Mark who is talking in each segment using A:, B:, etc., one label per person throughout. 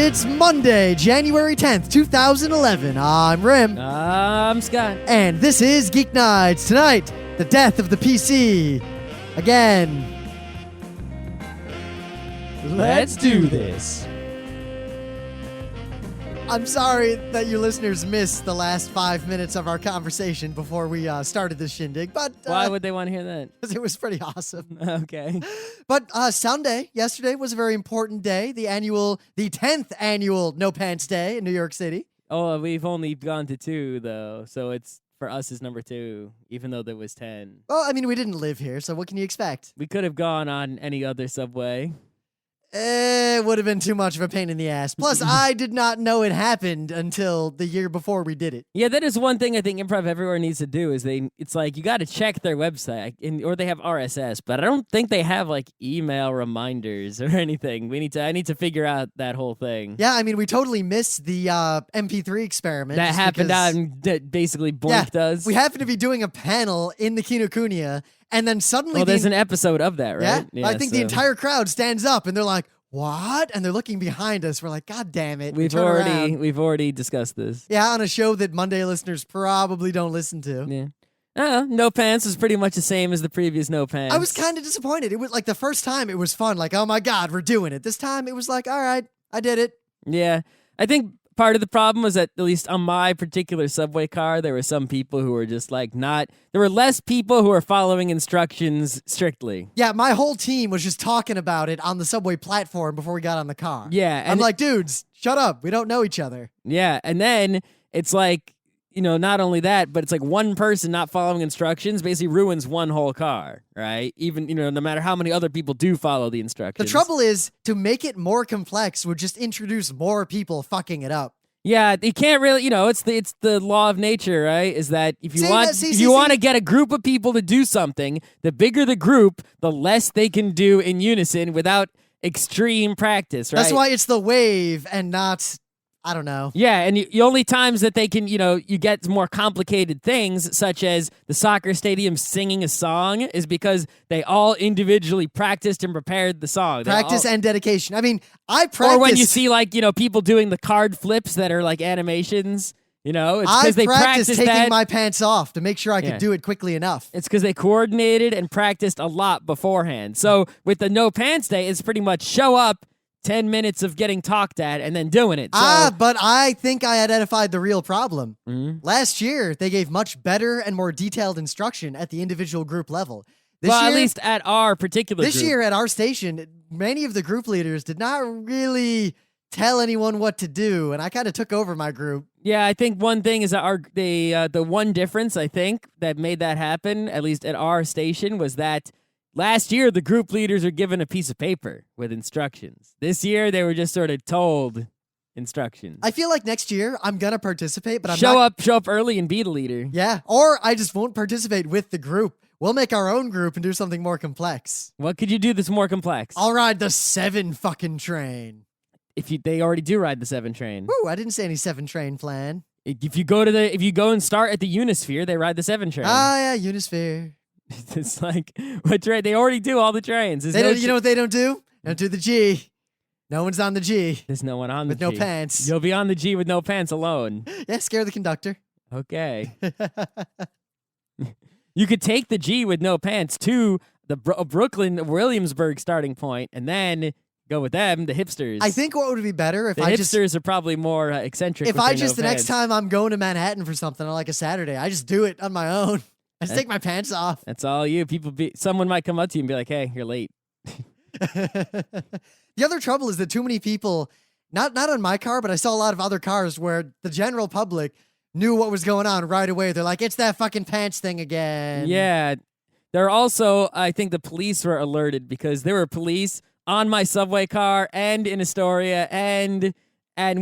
A: It's Monday, January 10th, 2011. I'm Rim.
B: I'm Scott.
A: And this is Geeknights. Tonight, the death of the PC. Again.
B: Let's do this.
A: I'm sorry that you listeners missed the last 5 minutes of our conversation before we started this shindig, but...
B: Why would they want to hear that?
A: Because it was pretty awesome.
B: Okay.
A: But Sunday, yesterday, was a very important day, the 10th annual No Pants Day in New York City.
B: Oh, we've only gone to 2, though, so it's, for us, is number 2, even though there was 10.
A: Well, I mean, we didn't live here, so what can you expect?
B: We could have gone on any other subway.
A: It would have been too much of a pain in the ass. Plus, I did not know it happened until the year before we did it.
B: Yeah, that is one thing I think Improv Everywhere needs to do is it's like you got to check their website or they have RSS, but I don't think they have like email reminders or anything. I need to figure out that whole thing.
A: Yeah, I mean, we totally missed the MP3 experiment.
B: That happened out and basically blinked us.
A: We happened to be doing a panel in the Kinokuniya, and then suddenly...
B: Well, there's an episode of that, right?
A: Yeah, I think the entire crowd stands up, and they're like, what? And they're looking behind us. We're like, God damn it.
B: We've already discussed this.
A: Yeah, on a show that Monday listeners probably don't listen to.
B: Yeah. No Pants was pretty much the same as the previous No Pants.
A: I was kind of disappointed. It was like the first time it was fun. Like, oh my God, we're doing it. This time it was like, all right, I did it.
B: Yeah. I think part of the problem was that, at least on my particular subway car, there were some people who were just like there were less people who were following instructions strictly.
A: Yeah, my whole team was just talking about it on the subway platform before we got on the car.
B: Yeah.
A: I'm like, dudes, shut up. We don't know each other.
B: Yeah. And then it's like, not only that, but it's like one person not following instructions basically ruins one whole car, right? Even, no matter how many other people do follow the instructions.
A: The trouble is, to make it more complex would just introduce more people fucking it up.
B: Yeah, you can't really, it's the law of nature, right? Is that if you want to get a group of people to do something, the bigger the group, the less they can do in unison without extreme practice, right?
A: That's why it's the wave and not... I don't know.
B: Yeah, and the only times that they can, you get more complicated things, such as the soccer stadium singing a song, is because they all individually practiced and prepared the song.
A: Practice and dedication. I mean, I practiced...
B: Or when you see, people doing the card flips that are like animations, it's because they practiced
A: taking my pants off to make sure I could do it quickly enough.
B: It's because they coordinated and practiced a lot beforehand. So with the No Pants Day, it's pretty much show up, 10 minutes of getting talked at and then doing it.
A: But I think I identified the real problem.
B: Mm-hmm.
A: Last year, they gave much better and more detailed instruction at the individual group level.
B: At least at our particular
A: group. This year at our station, many of the group leaders did not really tell anyone what to do, and I kind of took over my group.
B: Yeah, I think one thing is that the one difference, I think, that made that happen, at least at our station, was that last year, the group leaders were given a piece of paper with instructions. This year, they were just sort of told instructions.
A: I feel like next year, I'm going to participate, but
B: show up early and be the leader.
A: Yeah, or I just won't participate with the group. We'll make our own group and do something more complex.
B: What could you do that's more complex?
A: I'll ride the 7 fucking train.
B: They already do ride the 7 train.
A: Ooh, I didn't say any 7 train plan.
B: If you go and start at the Unisphere, they ride the 7 train.
A: Ah, yeah, Unisphere.
B: It's like, what train? They already do all the trains.
A: You know what they don't do? They don't do the G. No one's on the G.
B: There's no one on the G.
A: With no pants.
B: You'll be on the G with no pants alone.
A: Yeah, scare the conductor.
B: Okay. You could take the G with no pants to the Brooklyn Williamsburg starting point and then go with them, the hipsters.
A: I think what would be better if
B: the hipsters are probably more eccentric.
A: If the next time I'm going to Manhattan for something on like a Saturday, I just do it on my own. I just take my pants off.
B: That's all you. Someone might come up to you and be like, hey, you're late.
A: The other trouble is that too many people, not on my car, but I saw a lot of other cars where the general public knew what was going on right away. They're like, it's that fucking pants thing again.
B: Yeah. There are also, I think the police were alerted because there were police on my subway car and in Astoria and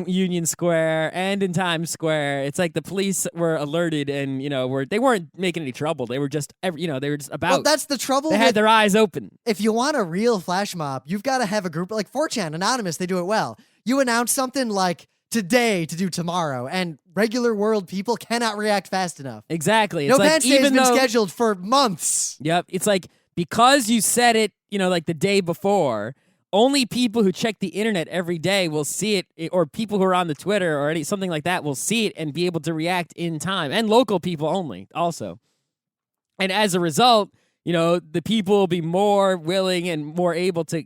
B: Union Square and in Times Square. It's like the police were alerted and, they weren't making any trouble. They were just, they were just about.
A: Well, that's the trouble.
B: They had their eyes open.
A: If you want a real flash mob, you've got to have a group like 4chan, Anonymous, they do it well. You announce something like today to do tomorrow, and regular world people cannot react fast enough.
B: Exactly.
A: No Pants Day has been scheduled for months.
B: Yep. It's like, because you said it, like the day before, only people who check the internet every day will see it, or people who are on the Twitter or something like that will see it and be able to react in time, and local people only also. And as a result, the people will be more willing and more able to,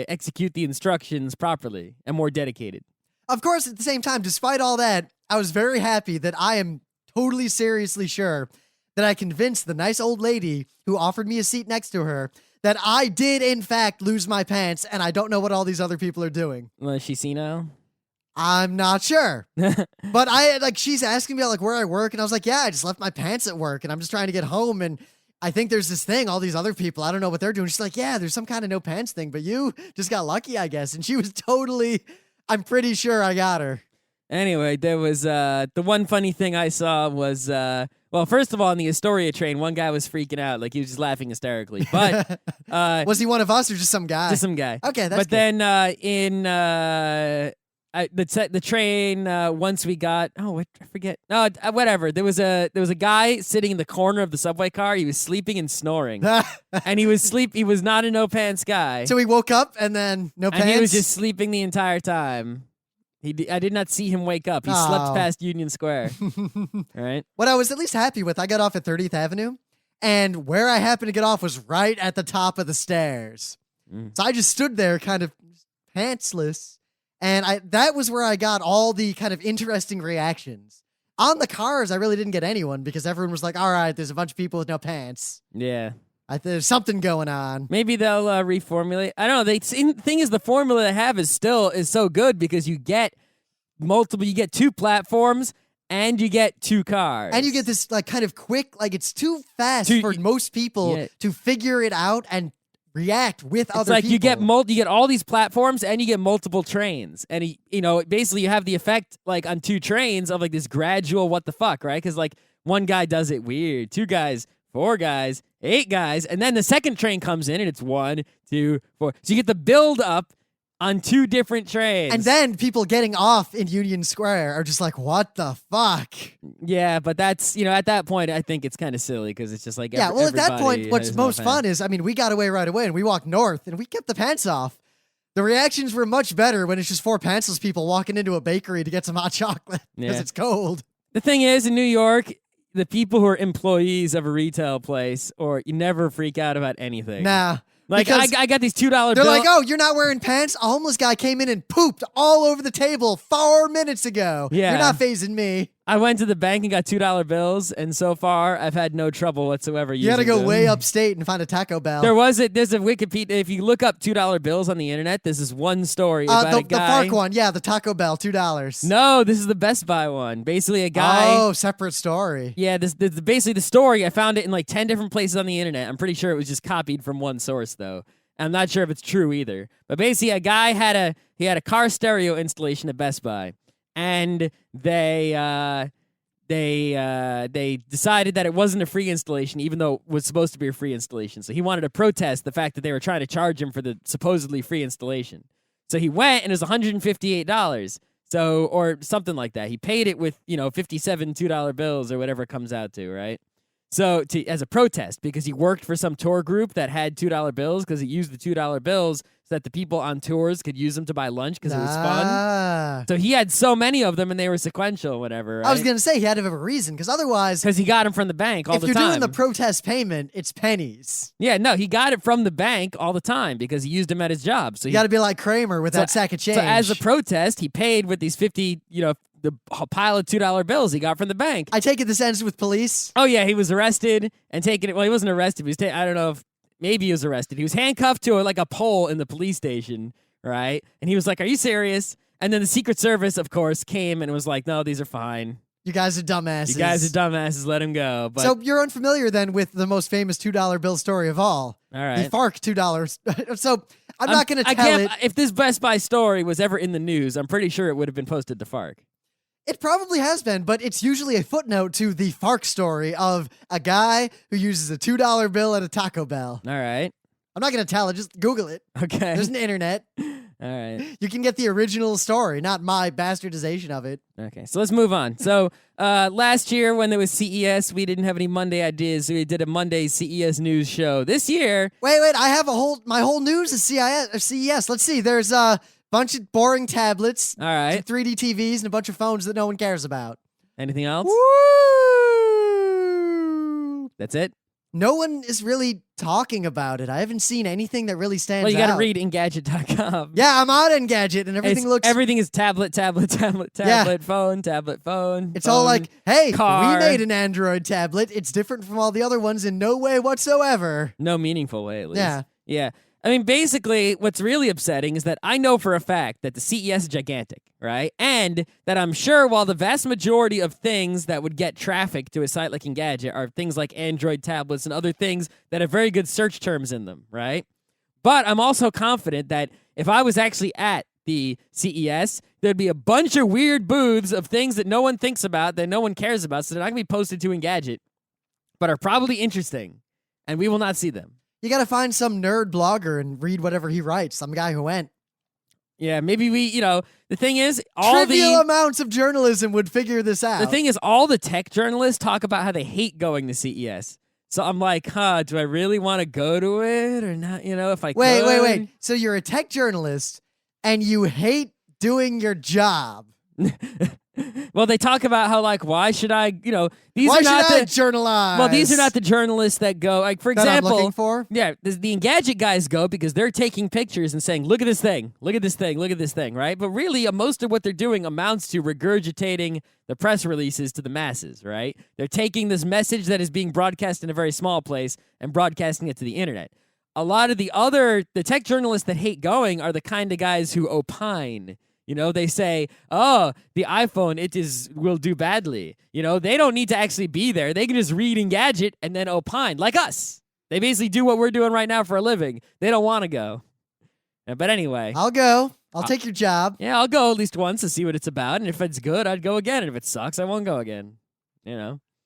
B: execute the instructions properly and more dedicated.
A: Of course, at the same time, despite all that, I was very happy that I am totally seriously sure that I convinced the nice old lady who offered me a seat next to her that I did, in fact, lose my pants, and I don't know what all these other people are doing.
B: Well, is she senile?
A: I'm not sure. But she's asking me where I work, and I was like, yeah, I just left my pants at work, and I'm just trying to get home, and I think there's this thing, all these other people, I don't know what they're doing. She's like, yeah, there's some kind of no pants thing, but you just got lucky, I guess. And she was totally, I'm pretty sure I got her.
B: Anyway, there was the one funny thing I saw was, well, first of all, on the Astoria train, one guy was freaking out. Like, he was just laughing hysterically. But
A: was he one of us or just some guy?
B: Just some guy.
A: Okay, that's
B: good. Then in the train, once we got, I forget. No, whatever. There was a guy sitting in the corner of the subway car. He was sleeping and snoring. And he was not a no pants guy.
A: So he woke up and then no pants?
B: And he was just sleeping the entire time. I did not see him wake up. He slept past Union Square. All right.
A: What I was at least happy with, I got off at 30th Avenue, and where I happened to get off was right at the top of the stairs. So I just stood there kind of pantsless, and that was where I got all the kind of interesting reactions. On the cars, I really didn't get anyone because everyone was like, all right, there's a bunch of people with no pants.
B: Yeah.
A: There's something going on.
B: Maybe they'll reformulate. I don't know. The thing is, the formula they have is so good because you get you get two platforms and you get two cars.
A: And you get this kind of quick, it's too fast for most people to figure it out and react with other people.
B: You get all these platforms and you get multiple trains. And basically you have the effect on two trains of this gradual what the fuck, right? Because one guy does it weird, two guys, 4 guys, 8 guys, and then the second train comes in and it's 1, 2, 4. So you get the build up on 2 different trains.
A: And then people getting off in Union Square are just like, what the fuck?
B: Yeah, but that's, at that point, I think it's kind of silly because it's just at
A: that point, what's most fun is, we got away right away and we walked north and we kept the pants off. The reactions were much better when it's just 4 pantsless people walking into a bakery to get some hot chocolate because it's cold.
B: The thing is, in New York, the people who are employees of a retail place, you never freak out about anything.
A: Nah.
B: I got these $2 bills.
A: They're like, oh, you're not wearing pants? A homeless guy came in and pooped all over the table 4 minutes ago. Yeah. You're not phasing me.
B: I went to the bank and got $2 bills, and so far, I've had no trouble whatsoever using
A: them. You gotta go
B: them.
A: way upstate and find a Taco Bell.
B: There's a Wikipedia. If you look up $2 bills on the internet, this is one story about a guy.
A: The FARC one, yeah, the Taco Bell, $2.
B: No, this is the Best Buy one. Basically, a guy.
A: Oh, separate story.
B: Yeah, basically the story. I found it in 10 different places on the internet. I'm pretty sure it was just copied from one source, though. I'm not sure if it's true either. But basically, a guy had a car stereo installation at Best Buy, and they decided that it wasn't a free installation, even though it was supposed to be a free installation. So he wanted to protest the fact that they were trying to charge him for the supposedly free installation. So he went, and it was $158. So, or something like that. He paid it with, 57 $2 bills or whatever it comes out to, right? So, as a protest, because he worked for some tour group that had $2 bills, because he used the $2 bills so that the people on tours could use them to buy lunch because it was fun. So he had so many of them, and they were sequential, whatever. Right?
A: I was going to say he had to have a reason, because otherwise...
B: Because he got them from the bank all the time.
A: If you're doing the protest payment, it's pennies.
B: Yeah, no, he got it from the bank all the time because he used them at his job. So
A: you got to be like Kramer with that sack of change.
B: So as a protest, he paid with these 50, the pile of $2 bills he got from the bank.
A: I take it this ends with police?
B: Oh, yeah, he was arrested and taken it. Well, he wasn't arrested. He was I don't know if maybe he was arrested. He was handcuffed to a pole in the police station, right? And he was like, are you serious? And then the Secret Service, of course, came and was like, no, these are fine.
A: You guys are dumbasses.
B: Let him go. But
A: so you're unfamiliar then with the most famous $2 bill story of all.
B: All right.
A: The FARC $2. So I'm not going to tell it.
B: If this Best Buy story was ever in the news, I'm pretty sure it would have been posted to FARC.
A: It probably has been, but it's usually a footnote to the FARC story of a guy who uses a $2 bill at a Taco Bell.
B: All right.
A: I'm not going to tell it. Just Google it.
B: Okay.
A: There's an internet.
B: All right.
A: You can get the original story, not my bastardization of it.
B: Okay, so let's move on. So last year when there was CES, we didn't have any Monday ideas, so we did a Monday CES news show. This year...
A: Wait, I have my whole news is CES. Let's see, there's a bunch of boring tablets,
B: All right.
A: some 3D TVs, and a bunch of phones that no one cares about.
B: Anything else?
A: Woo!
B: That's it?
A: No one is really talking about it. I haven't seen anything that really stands out.
B: Well, you got to read Engadget.com.
A: Yeah, I'm on Engadget, and
B: Everything is tablet, phone, tablet, phone.
A: It's
B: phone,
A: all like, hey,
B: car.
A: we made an Android tablet. It's different from all the other ones in no way whatsoever.
B: No meaningful way, at least.
A: Yeah.
B: Yeah. I mean, basically, what's really upsetting is that I know for a fact that the CES is gigantic, right? And that I'm sure while the vast majority of things that would get traffic to a site like Engadget are things like Android tablets and other things that have very good search terms in them, right? But I'm also confident that if I was actually at the CES, there'd be a bunch of weird booths of things that no one thinks about, that no one cares about, so they're not going to be posted to Engadget, but are probably interesting, and we will not see them.
A: You got to find some nerd blogger and read whatever he writes, some guy who went.
B: Yeah, maybe the thing is,
A: trivial amounts of journalism would figure this out.
B: The thing is, all the tech journalists talk about how they hate going to CES. So I'm like, do I really want to go to it or not? If I
A: Wait. So you're a tech journalist and you hate doing your job.
B: Well, they talk about how, like, why should I, these
A: why
B: are
A: should
B: not
A: I
B: the
A: journalize?
B: Well, these are not the journalists that go, like, for
A: that
B: example,
A: I'm looking for?
B: Yeah, the Engadget guys go because they're taking pictures and saying, look at this thing, look at this thing, look at this thing, right? But really, most of what they're doing amounts to regurgitating the press releases to the masses, right? They're taking this message that is being broadcast in a very small place and broadcasting it to the internet. A lot of the tech journalists that hate going are the kind of guys who opine. They say, oh, the iPhone, will do badly. They don't need to actually be there. They can just read Engadget and then opine, like us. They basically do what we're doing right now for a living. They don't want to go. But anyway.
A: I'll go. I'll take your job.
B: Yeah, I'll go at least once to see what it's about. And if it's good, I'd go again. And if it sucks, I won't go again.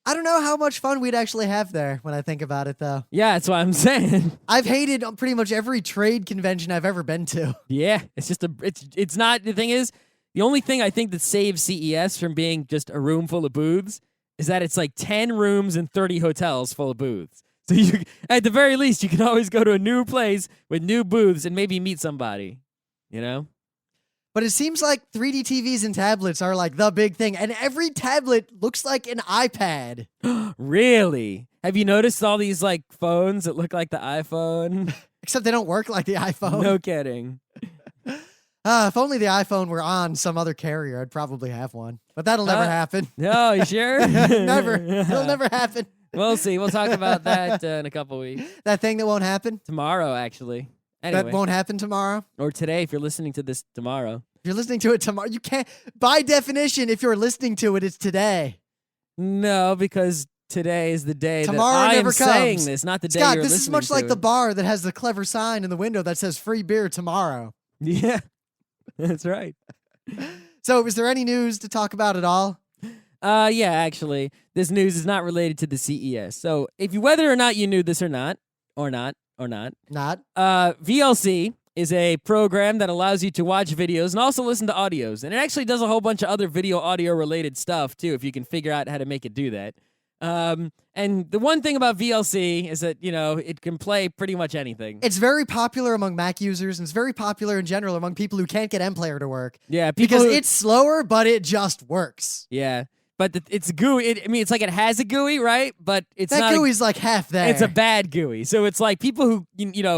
A: I don't know how much fun we'd actually have there when I think about it, though.
B: Yeah, that's what I'm saying.
A: I've hated pretty much every trade convention I've ever been to.
B: Yeah, it's just it's not, the thing is, the only thing I think that saves CES from being just a room full of booths is that it's like 10 rooms and 30 hotels full of booths. So you, at the very least, you can always go to a new place with new booths and maybe meet somebody,
A: But it seems like 3D TVs and tablets are like the big thing, and every tablet looks like an iPad.
B: Really? Have you noticed all these like phones that look like the iPhone?
A: Except they don't work like the iPhone.
B: No kidding.
A: If only the iPhone were on some other carrier, I'd probably have one. But that'll never happen.
B: No, you sure?
A: Never. It'll never happen.
B: We'll see. We'll talk about that in a couple weeks.
A: That thing that won't happen?
B: Tomorrow, actually. Anyway.
A: That won't happen tomorrow?
B: Or today, if you're listening to this tomorrow.
A: If you're listening to it tomorrow, you can't. By definition, if you're listening to it, it's today.
B: No, because today is the day
A: tomorrow
B: that I
A: never
B: am
A: comes.
B: saying this, not the day
A: Scott,
B: you're
A: this
B: listening
A: is much
B: to
A: like
B: it.
A: the bar that has the clever sign in the window that says free beer tomorrow.
B: Yeah, that's right.
A: So, is there any news to talk about at all?
B: Yeah, actually, this news is not related to the CES. So, whether or not you knew this or not, VLC is a program that allows you to watch videos and also listen to audios. And it actually does a whole bunch of other video audio related stuff too, if you can figure out how to make it do that. And the one thing about VLC is that, it can play pretty much anything.
A: It's very popular among Mac users, and it's very popular in general among people who can't get MPlayer to work.
B: Yeah,
A: because it's slower, but it just works.
B: Yeah. But it's GUI. It's like it has a GUI, right? But it's
A: that
B: not.
A: That GUI's like half there.
B: It's a bad GUI. So it's like people who,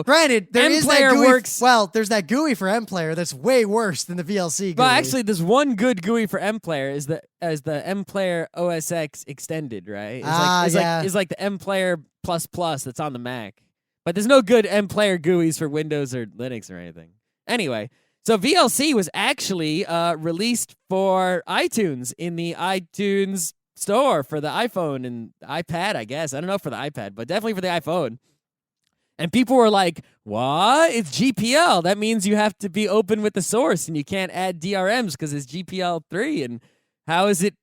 A: Granted, there is that GUI.
B: Works.
A: Well, there's that GUI for MPlayer that's way worse than the VLC GUI.
B: Well, actually, there's one good GUI for MPlayer is the MPlayer OS X extended, right? It's like the MPlayer ++ that's on the Mac. But there's no good MPlayer GUIs for Windows or Linux or anything. Anyway. So VLC was actually released for iTunes in the iTunes store for the iPhone and iPad, I guess. I don't know for the iPad, but definitely for the iPhone. And people were like, what? It's GPL. That means you have to be open with the source and you can't add DRMs because it's GPL 3. And how is it,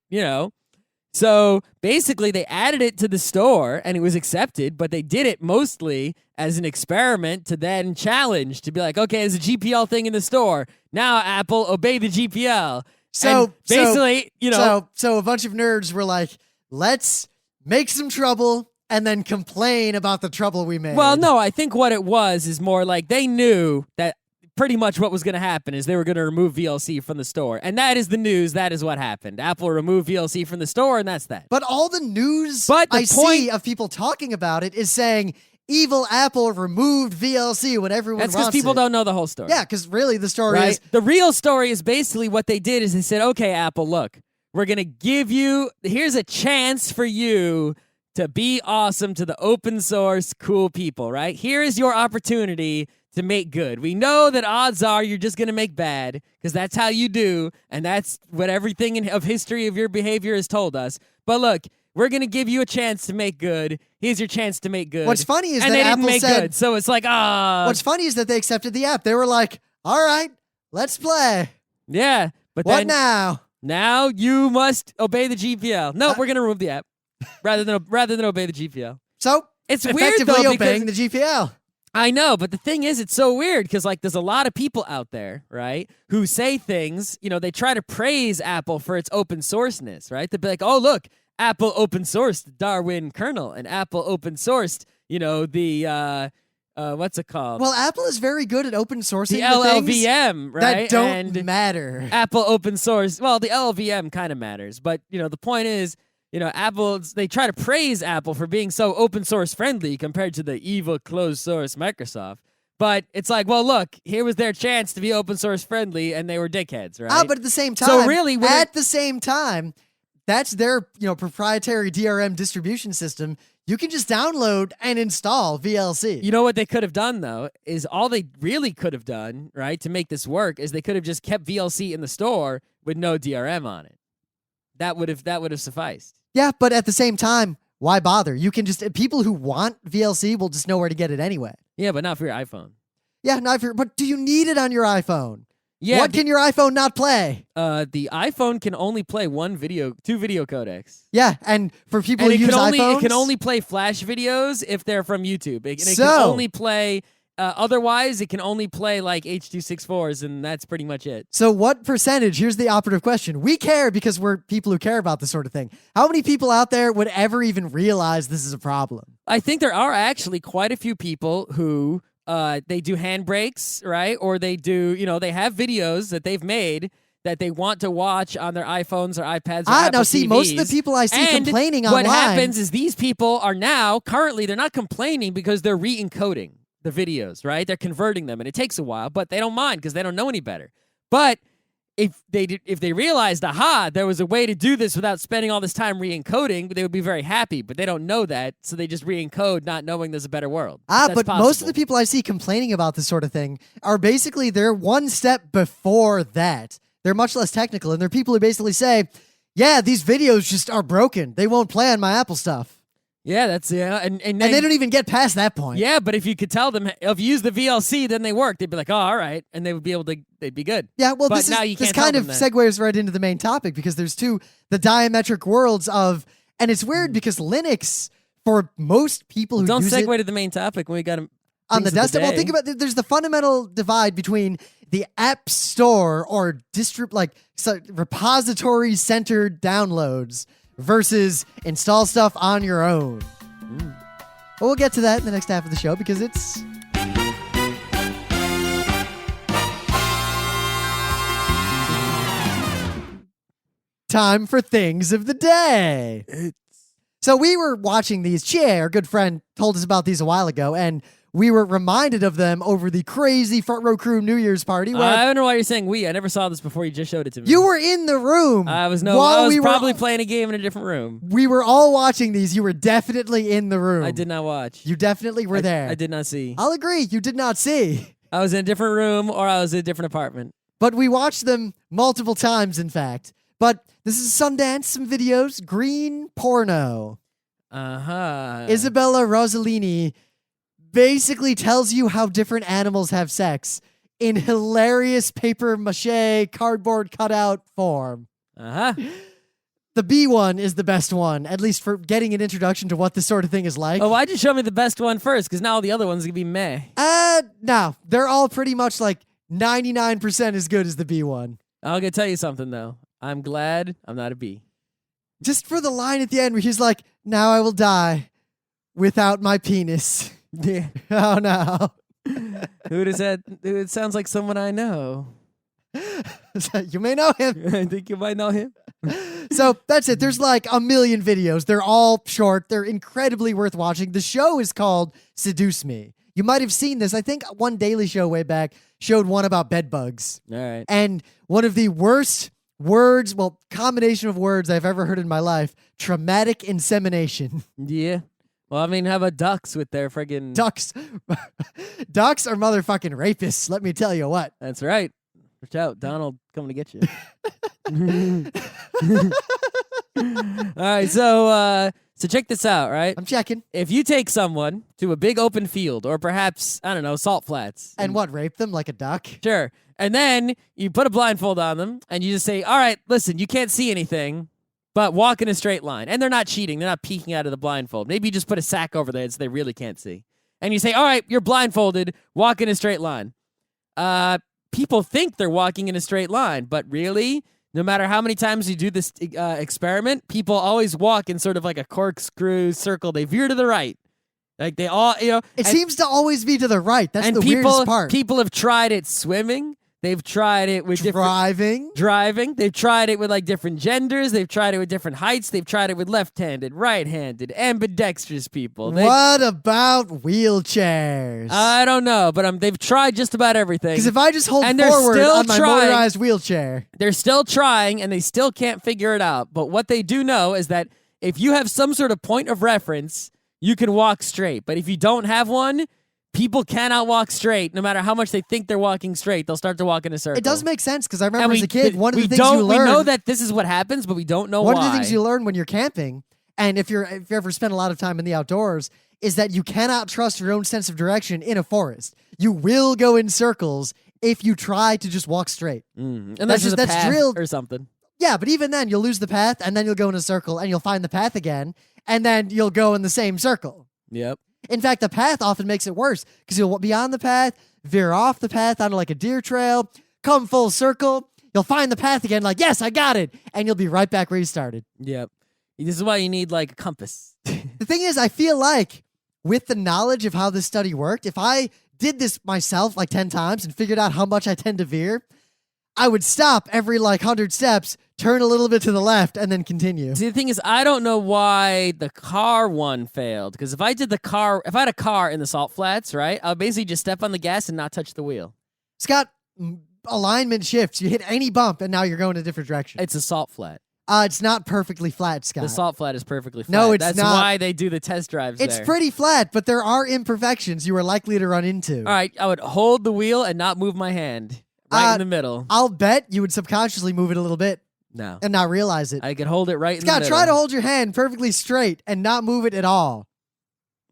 B: So basically, they added it to the store and it was accepted, but they did it mostly as an experiment to then challenge, to be like, okay, there's a GPL thing in the store. Now, Apple, obey the GPL.
A: So
B: and basically,
A: so a bunch of nerds were like, let's make some trouble and then complain about the trouble we made.
B: Well, no, I think what it was is more like they knew that pretty much what was going to happen is they were going to remove VLC from the store. And that is the news. That is what happened. Apple removed VLC from the store, and that's that.
A: But all the news
B: But
A: I see of people talking about it is saying evil Apple removed VLC when everyone
B: That's
A: wants
B: because people
A: it.
B: don't know the whole story.
A: Yeah, because really the story
B: Right?
A: is...
B: The real story is basically what they did is they said, okay, Apple, look, we're going to give you, here's a chance for you to be awesome to the open source cool people, right? Here is your opportunity to make good. We know that odds are you're just going to make bad because that's how you do, and that's what everything of history of your behavior has told us. But look, we're going to give you a chance to make good. Here's your chance to make good.
A: What's funny is
B: and
A: that
B: they
A: Apple
B: didn't make
A: said...
B: good, so it's like,
A: What's funny is that they accepted the app. They were like, all right, let's play.
B: Yeah, but
A: What
B: then
A: now?
B: now you must obey the GPL. No, we're going to remove the app rather than obey the GPL.
A: So,
B: It's weird,
A: effectively
B: though,
A: obeying the GPL.
B: I know, but the thing is, it's so weird because, like, there's a lot of people out there, right, who say things, they try to praise Apple for its open sourceness, right? They'll be like, oh, look, Apple open sourced the Darwin kernel, and Apple open sourced, the, what's it called?
A: Well, Apple is very good at open sourcing
B: the
A: things
B: LLVM, right?
A: that don't
B: and
A: matter.
B: Apple open source, well, the LLVM kind of matters, but, the point is, Apple, they try to praise Apple for being so open source friendly compared to the evil closed source Microsoft. But it's like, well, look, here was their chance to be open source friendly, and they were dickheads, right?
A: But at the same time,
B: So really,
A: the same time, that's their proprietary DRM distribution system. You can just download and install VLC.
B: You know what they could have done, though, is all they really could have done, right, to make this work, is they could have just kept VLC in the store with no DRM on it. That would have sufficed.
A: Yeah, but at the same time, why bother? You can just... People who want VLC will just know where to get it anyway.
B: Yeah, but not for your iPhone.
A: Yeah, not for... But do you need it on your iPhone?
B: Yeah.
A: What can your iPhone not play?
B: The iPhone can only play two video codecs.
A: Yeah, and for people
B: And
A: who use iPhones...
B: it can only play Flash videos if they're from YouTube. It can
A: So-
B: only play... otherwise, it can only play like H.264s, and that's pretty much it.
A: So what percentage, here's the operative question. We care because we're people who care about this sort of thing. How many people out there would ever even realize this is a problem?
B: I think there are actually quite a few people who they do handbrakes, right? Or they do, they have videos that they've made that they want to watch on their iPhones or iPads or Apple
A: now see,
B: TVs.
A: most of the people I see
B: And
A: complaining
B: what
A: online...
B: happens is these people are now, currently, they're not complaining because they're re-encoding the videos, right? They're converting them, and it takes a while, but they don't mind because they don't know any better. But if they realized, aha, there was a way to do this without spending all this time re-encoding, they would be very happy, but they don't know that, so they just re-encode not knowing there's a better world. That's
A: but
B: possible.
A: most of the people I see complaining about this sort of thing are basically, they're one step before that. They're much less technical, and they're people who basically say, yeah, these videos just are broken. They won't play on my Apple stuff.
B: Yeah, and
A: they don't even get past that point.
B: Yeah, but if you could tell them, if you use the VLC, then they work. They'd be like, oh, all right, and they would be able to, they'd be good.
A: Yeah, well,
B: but
A: this
B: now you
A: this
B: can't
A: kind
B: tell
A: of
B: them that.
A: segues right into the main topic because there's the diametric worlds of, and it's weird because Linux, for most people who
B: Don't
A: use
B: segue
A: it
B: to the main topic when we got
A: on the desktop, well, think about there's the fundamental divide between the App Store or repository-centered downloads versus install stuff on your own. But we'll get to that in the next half of the show because it's... time for things of the day. So we were watching these. Chie, our good friend, told us about these a while ago, and we were reminded of them over the crazy Front Row Crew New Year's party. Where
B: I don't know why you're saying we. I never saw this before. You just showed it to me.
A: you were in the room.
B: I was probably playing a game in a different room.
A: We were all watching these. You were definitely in the room.
B: I did not watch.
A: You definitely were there.
B: I did not see.
A: I'll agree. You did not see.
B: I was in a different room or I was in a different apartment.
A: But we watched them multiple times, in fact. But this is Sundance, some videos. Green porno.
B: Uh-huh.
A: Isabella Rossellini basically tells you how different animals have sex in hilarious paper mache cardboard cutout form.
B: Uh-huh.
A: the B one is the best one, at least for getting an introduction to what this sort of thing is like.
B: Oh, why'd you show me the best one first? Because now all the other ones are gonna be meh.
A: No, they're all pretty much like 99% as good as the B one.
B: I'm gonna tell you something though. I'm glad I'm not a B.
A: Just for the line at the end where he's like, "Now I will die without my penis."
B: Yeah.
A: Oh no.
B: Who does that? It sounds like someone I know.
A: You may know him.
B: I think you might know him.
A: So that's it. There's like a million videos. They're all short. They're incredibly worth watching. The show is called Seduce Me. You might have seen this. I think one Daily Show way back showed one about bed bugs.
B: All right.
A: And one of the worst words, well, combination of words I've ever heard in my life, traumatic insemination.
B: Yeah. Well, I mean, how about ducks with their friggin'
A: Ducks. Ducks are motherfucking rapists, let me tell you what.
B: That's right. Watch out, Donald coming to get you. All right, so check this out, right?
A: I'm checking.
B: If you take someone to a big open field, or perhaps, I don't know, salt flats.
A: And what, rape them like a duck?
B: Sure. And then you put a blindfold on them, and you just say, all right, listen, you can't see anything, but walk in a straight line. And they're not cheating. They're not peeking out of the blindfold. Maybe you just put a sack over their head so they really can't see. And you say, all right, you're blindfolded. Walk in a straight line. People think they're walking in a straight line, but really, no matter how many times you do this experiment, people always walk in sort of like a corkscrew circle. They veer to the right. Like they all,
A: It seems to always be to the right. That's the weirdest part.
B: People have tried it swimming. They've tried it with
A: driving.
B: They've tried it with like different genders. They've tried it with different heights. They've tried it with left-handed, right-handed, ambidextrous people.
A: What about wheelchairs?
B: I don't know, but they've tried just about everything.
A: Because if I just hold
B: and
A: forward
B: still
A: on my motorized wheelchair.
B: They're still trying, and they still can't figure it out. But what they do know is that if you have some sort of point of reference, you can walk straight. But if you don't have one, people cannot walk straight. No matter how much they think they're walking straight, they'll start to walk in a circle.
A: It does make sense because I remember as a kid, one of the things you learn.
B: We know that this is what happens, but we don't know why.
A: One of the things you learn when you're camping, and if you ever spend a lot of time in the outdoors, is that you cannot trust your own sense of direction in a forest. You will go in circles if you try to just walk straight.
B: And that's
A: drilled
B: or something.
A: Yeah, but even then, you'll lose the path, and then you'll go in a circle, and you'll find the path again, and then you'll go in the same circle.
B: Yep.
A: In fact, the path often makes it worse because you'll be on the path, veer off the path onto like a deer trail, come full circle. You'll find the path again, like, yes, I got it. And you'll be right back where you started.
B: Yep. This is why you need like a compass.
A: The thing is, I feel like with the knowledge of how this study worked, if I did this myself like 10 times and figured out how much I tend to veer, I would stop every like 100 steps, turn a little bit to the left, and then continue.
B: See, the thing is, I don't know why the car one failed. Because if I had a car in the salt flats, right, I would basically just step on the gas and not touch the wheel.
A: Scott, alignment shifts. You hit any bump, and now you're going a different direction.
B: It's a salt flat.
A: It's not perfectly flat, Scott.
B: The salt flat is perfectly flat.
A: No, it's
B: That's
A: not.
B: why they do the test drives
A: It's
B: there.
A: pretty flat, but there are imperfections you are likely to run into.
B: All right, I would hold the wheel and not move my hand. Right in the middle.
A: I'll bet you would subconsciously move it a little bit.
B: No.
A: And not realize it.
B: I could hold it right in the middle.
A: Scott, try to hold your hand perfectly straight and not move it at all.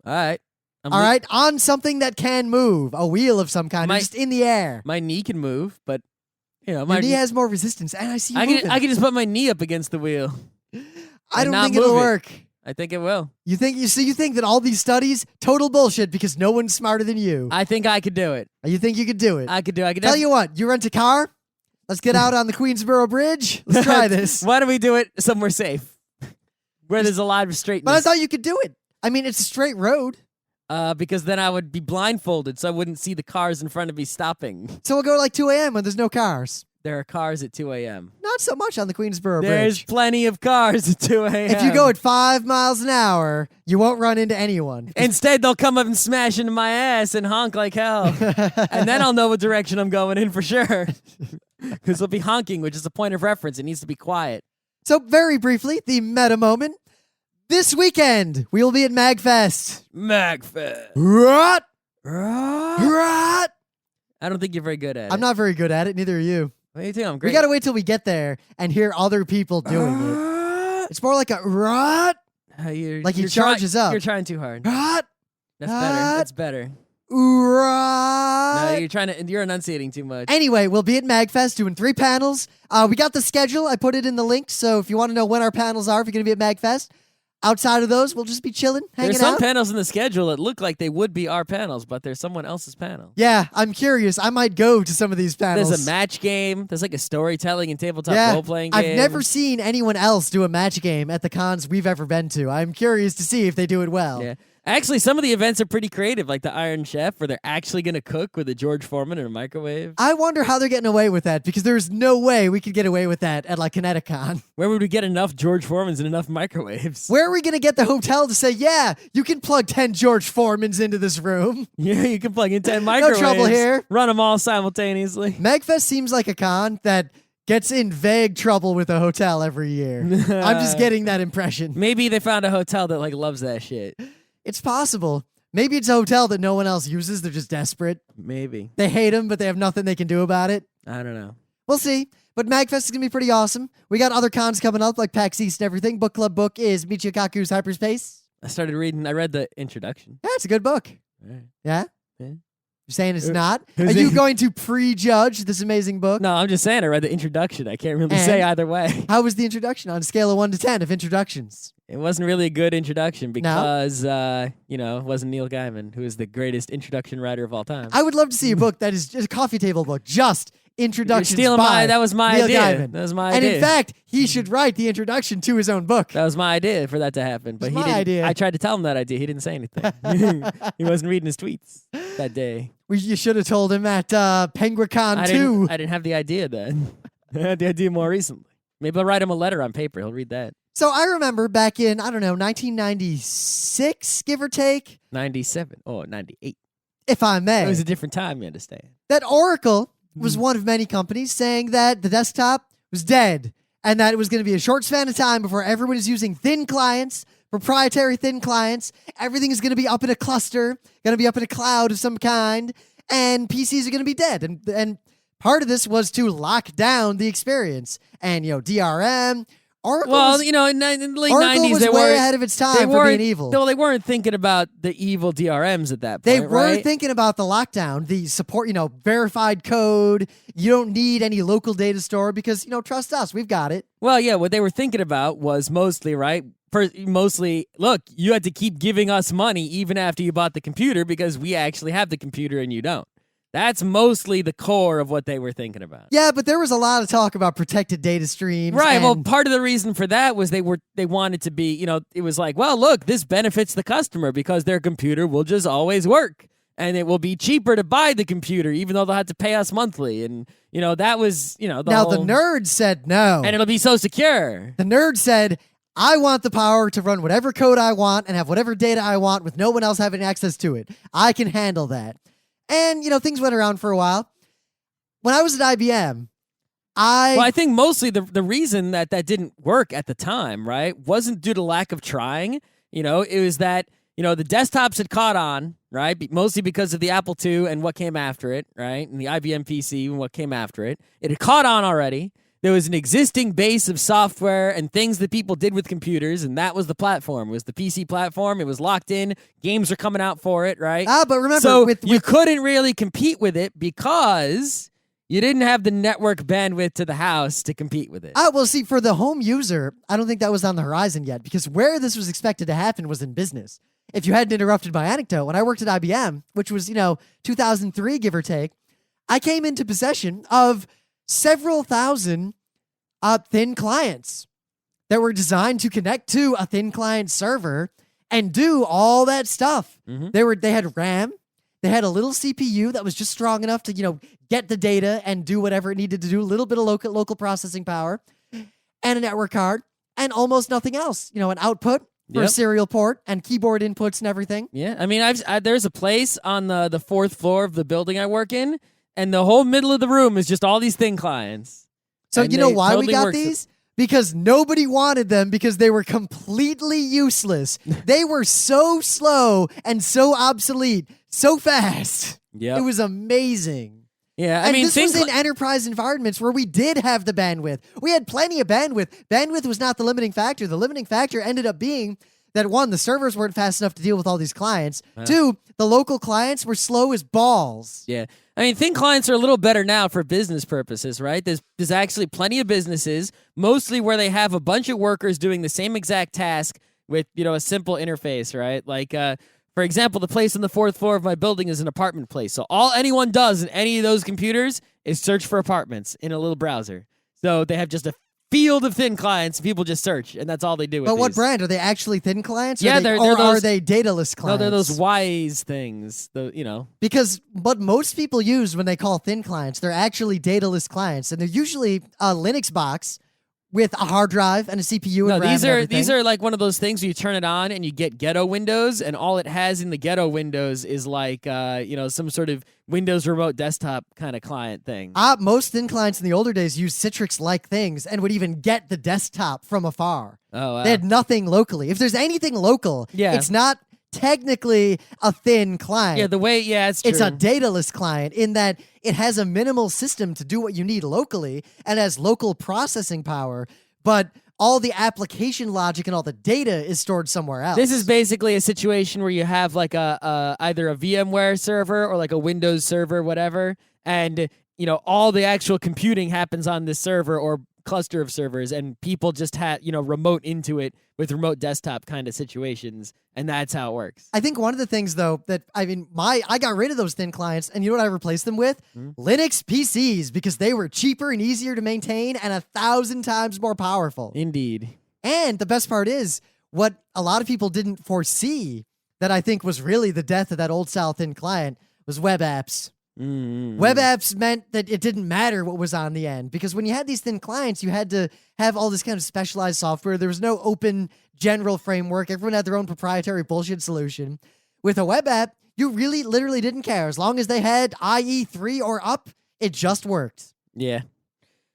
B: All right.
A: All right? On something that can move. A wheel of some kind. Just in the air.
B: My knee can move, but,
A: my knee has more resistance. And I see you moving.
B: I can just put my knee up against the wheel.
A: I don't think it'll work.
B: I think it will.
A: You think that all these studies, total bullshit because no one's smarter than you.
B: I think I could do it.
A: You think you could do it?
B: I could do it.
A: Tell you what, you rent a car? Let's get out on the Queensboro Bridge. Let's try this.
B: Why don't we do it somewhere safe? Where there's a lot of straightness.
A: But I thought you could do it. I mean, it's a straight road.
B: Because then I would be blindfolded, so I wouldn't see the cars in front of me stopping.
A: So we'll go like 2 a.m. when there's no cars.
B: There are cars at 2 a.m.
A: Not so much on the Queensboro Bridge.
B: There's plenty of cars at 2 a.m.
A: If you go at 5 miles an hour, you won't run into anyone.
B: Instead, they'll come up and smash into my ass and honk like hell. And then I'll know what direction I'm going in for sure. Because they'll be honking, which is a point of reference. It needs to be quiet.
A: So very briefly, the meta moment. This weekend, we will be at MAGFest.
B: MAGFest.
A: What?
B: I don't think you're very good at it.
A: I'm not very good at it. Neither are you.
B: What do you think? I'm great.
A: We gotta wait till we get there and hear other people doing it. It's more like a rot. Like he charges up.
B: You're trying too hard.
A: Rot.
B: That's better. That's better. No,
A: Right.
B: you're enunciating too much.
A: Anyway, we'll be at MAGFest doing 3 panels. We got the schedule. I put it in the link. So if you want to know when our panels are, if you're going to be at MAGFest, outside of those, we'll just be chilling, hanging
B: There's some
A: out.
B: panels in the schedule that look like they would be our panels, but they're someone else's panel.
A: Yeah, I'm curious. I might go to some of these panels.
B: There's a match game. There's like a storytelling and tabletop role-playing game.
A: I've never seen anyone else do a match game at the cons we've ever been to. I'm curious to see if they do it well.
B: Yeah. Actually, some of the events are pretty creative, like the Iron Chef, where they're actually going to cook with a George Foreman in a microwave.
A: I wonder how they're getting away with that, because there's no way we could get away with that at like Kineticon.
B: Where would we get enough George Foremans and enough microwaves?
A: Where are we going to get the hotel to say, yeah, you can plug 10 George Foremans into this room?
B: Yeah, you can plug in 10 microwaves.
A: No trouble here.
B: Run them all simultaneously.
A: MAGFest seems like a con that gets in vague trouble with a hotel every year. I'm just getting that impression.
B: Maybe they found a hotel that like loves that shit.
A: It's possible. Maybe it's a hotel that no one else uses. They're just desperate.
B: Maybe.
A: They hate him, but they have nothing they can do about it.
B: I don't know.
A: We'll see. But MAGFest is going to be pretty awesome. We got other cons coming up, like PAX East and everything. Book Club book is Michio Kaku's Hyperspace.
B: I read the introduction.
A: Yeah, it's a good book.
B: Right.
A: Yeah?
B: Yeah.
A: You're saying it's
B: Who-
A: not?
B: who's
A: Are you
B: it?
A: going to prejudge this amazing book?
B: No, I'm just saying I read the introduction. I can't really
A: And?
B: say either way.
A: How was the introduction on a scale of 1 to 10 of introductions?
B: It wasn't really a good introduction because, it wasn't Neil Gaiman, who is the greatest introduction writer of all time.
A: I would love to see a book that is just a coffee table book, just introductions
B: You're stealing
A: by
B: that was my
A: Neil
B: idea.
A: Gaiman.
B: That was my
A: And
B: idea.
A: in fact, he should write the introduction to his own book.
B: That was my idea for that to happen, but
A: It's
B: he
A: my
B: didn't.
A: idea.
B: I tried to tell him that idea. He didn't say anything. He wasn't reading his tweets that day.
A: You should have told him at Penguicon 2.
B: I didn't have the idea then. I had the idea more recently. Maybe I'll write him a letter on paper. He'll read that.
A: So I remember back in, 1996, give or take,
B: 97. Oh, 98.
A: if I may,
B: It was a different time, you understand.
A: that Oracle was one of many companies saying that the desktop was dead and that it was going to be a short span of time before everyone is using thin clients, proprietary thin clients. Everything is going to be up in a cluster, going to be up in a cloud of some kind, and PCs are going to be dead. And part of this was to lock down the experience. And, DRM, Oracle
B: Well,
A: was,
B: in the late
A: Oracle
B: 90s,
A: was
B: they
A: way
B: were
A: ahead of its time for being evil.
B: No, they weren't thinking about the evil DRMs at that point.
A: They were
B: right?
A: thinking about the lockdown, the support, verified code. You don't need any local data store because, trust us, we've got it.
B: Well, yeah, what they were thinking about was mostly, right? Look, you had to keep giving us money even after you bought the computer because we actually have the computer and you don't. That's mostly the core of what they were thinking about.
A: Yeah, but there was a lot of talk about protected data streams.
B: Right.
A: and-
B: Well, part of the reason for that was they wanted to be, it was like, well, look, this benefits the customer because their computer will just always work. And it will be cheaper to buy the computer, even though they'll have to pay us monthly. And, that was, the
A: now, the
B: whole-
A: nerd said no.
B: And it'll be so secure.
A: The nerd said, I want the power to run whatever code I want and have whatever data I want with no one else having access to it. I can handle that. And, things went around for a while. When I was at IBM,
B: I think mostly the reason that didn't work at the time, right, wasn't due to lack of trying. It was that, the desktops had caught on, right, mostly because of the Apple II and what came after it, right, and the IBM PC and what came after it. It had caught on already. There was an existing base of software and things that people did with computers, and that was the platform. It was the PC platform. It was locked in. Games are coming out for it, right?
A: but remember,
B: So
A: with
B: you couldn't really compete with it because you didn't have the network bandwidth to the house to compete with it.
A: well, see, for the home user, I don't think that was on the horizon yet because where this was expected to happen was in business. If you hadn't interrupted my anecdote, when I worked at IBM, which was, 2003, give or take, I came into possession of several thousand thin clients that were designed to connect to a thin client server and do all that stuff.
B: Mhm.
A: They had RAM, they had a little CPU that was just strong enough to, get the data and do whatever it needed to do, a little bit of local processing power, and a network card, and almost nothing else. An output for a
B: Yep.
A: serial port and keyboard inputs and everything.
B: Yeah, I mean, there's a place on the fourth floor of the building I work in, and the whole middle of the room is just all these thin clients.
A: So
B: And
A: you know
B: they
A: why we
B: totally
A: got
B: works.
A: these? Because nobody wanted them because they were completely useless. They were so slow and so obsolete, so fast.
B: Yeah,
A: It was amazing.
B: yeah. I
A: And
B: mean,
A: this
B: thin
A: was in enterprise environments where we did have the bandwidth. We had plenty of bandwidth. Bandwidth was not the limiting factor. The limiting factor ended up being that one, the servers weren't fast enough to deal with all these clients. Two, the local clients were slow as balls.
B: Yeah. I mean, thin clients are a little better now for business purposes, right? There's actually plenty of businesses, mostly where they have a bunch of workers doing the same exact task with, a simple interface, right? Like, for example, the place on the 4th floor of my building is an apartment place. So all anyone does in any of those computers is search for apartments in a little browser. So they have just a field of thin clients. People just search, and that's all they do with
A: But what
B: these.
A: brand? Are they actually thin clients?
B: Yeah,
A: they're
B: those,
A: are they dataless clients?
B: No, they're those wise things.
A: Because what most people use when they call thin clients, they're actually dataless clients, and they're usually a Linux box with a hard drive and a CPU and RAM.
B: These are like one of those things where you turn it on and you get ghetto windows, and all it has in the ghetto windows is like some sort of Windows remote desktop kind of client thing.
A: Most thin clients in the older days used Citrix-like things and would even get the desktop from afar.
B: Oh, wow.
A: They had nothing locally. If there's anything local, it's not technically a thin client.
B: It's true.
A: It's a dataless client in that it has a minimal system to do what you need locally and has local processing power, but all the application logic and all the data is stored somewhere else.
B: This is basically a situation where you have like either a VMware server or like a Windows server, whatever, and all the actual computing happens on this server or cluster of servers, and people just remote into it with remote desktop kind of situations, and that's how it works.
A: I think one of the things though that I got rid of those thin clients, and you know what I replaced them with? Linux PCs, because they were cheaper and easier to maintain and 1,000 times more powerful.
B: Indeed.
A: And the best part is what a lot of people didn't foresee that I think was really the death of that old style thin client was web apps. Web apps meant that it didn't matter what was on the end, because when you had these thin clients, you had to have all this kind of specialized software. There was no open general framework. Everyone had their own proprietary bullshit solution. With a web app, you really literally didn't care. As long as they had IE3 or up, it just worked.
B: Yeah.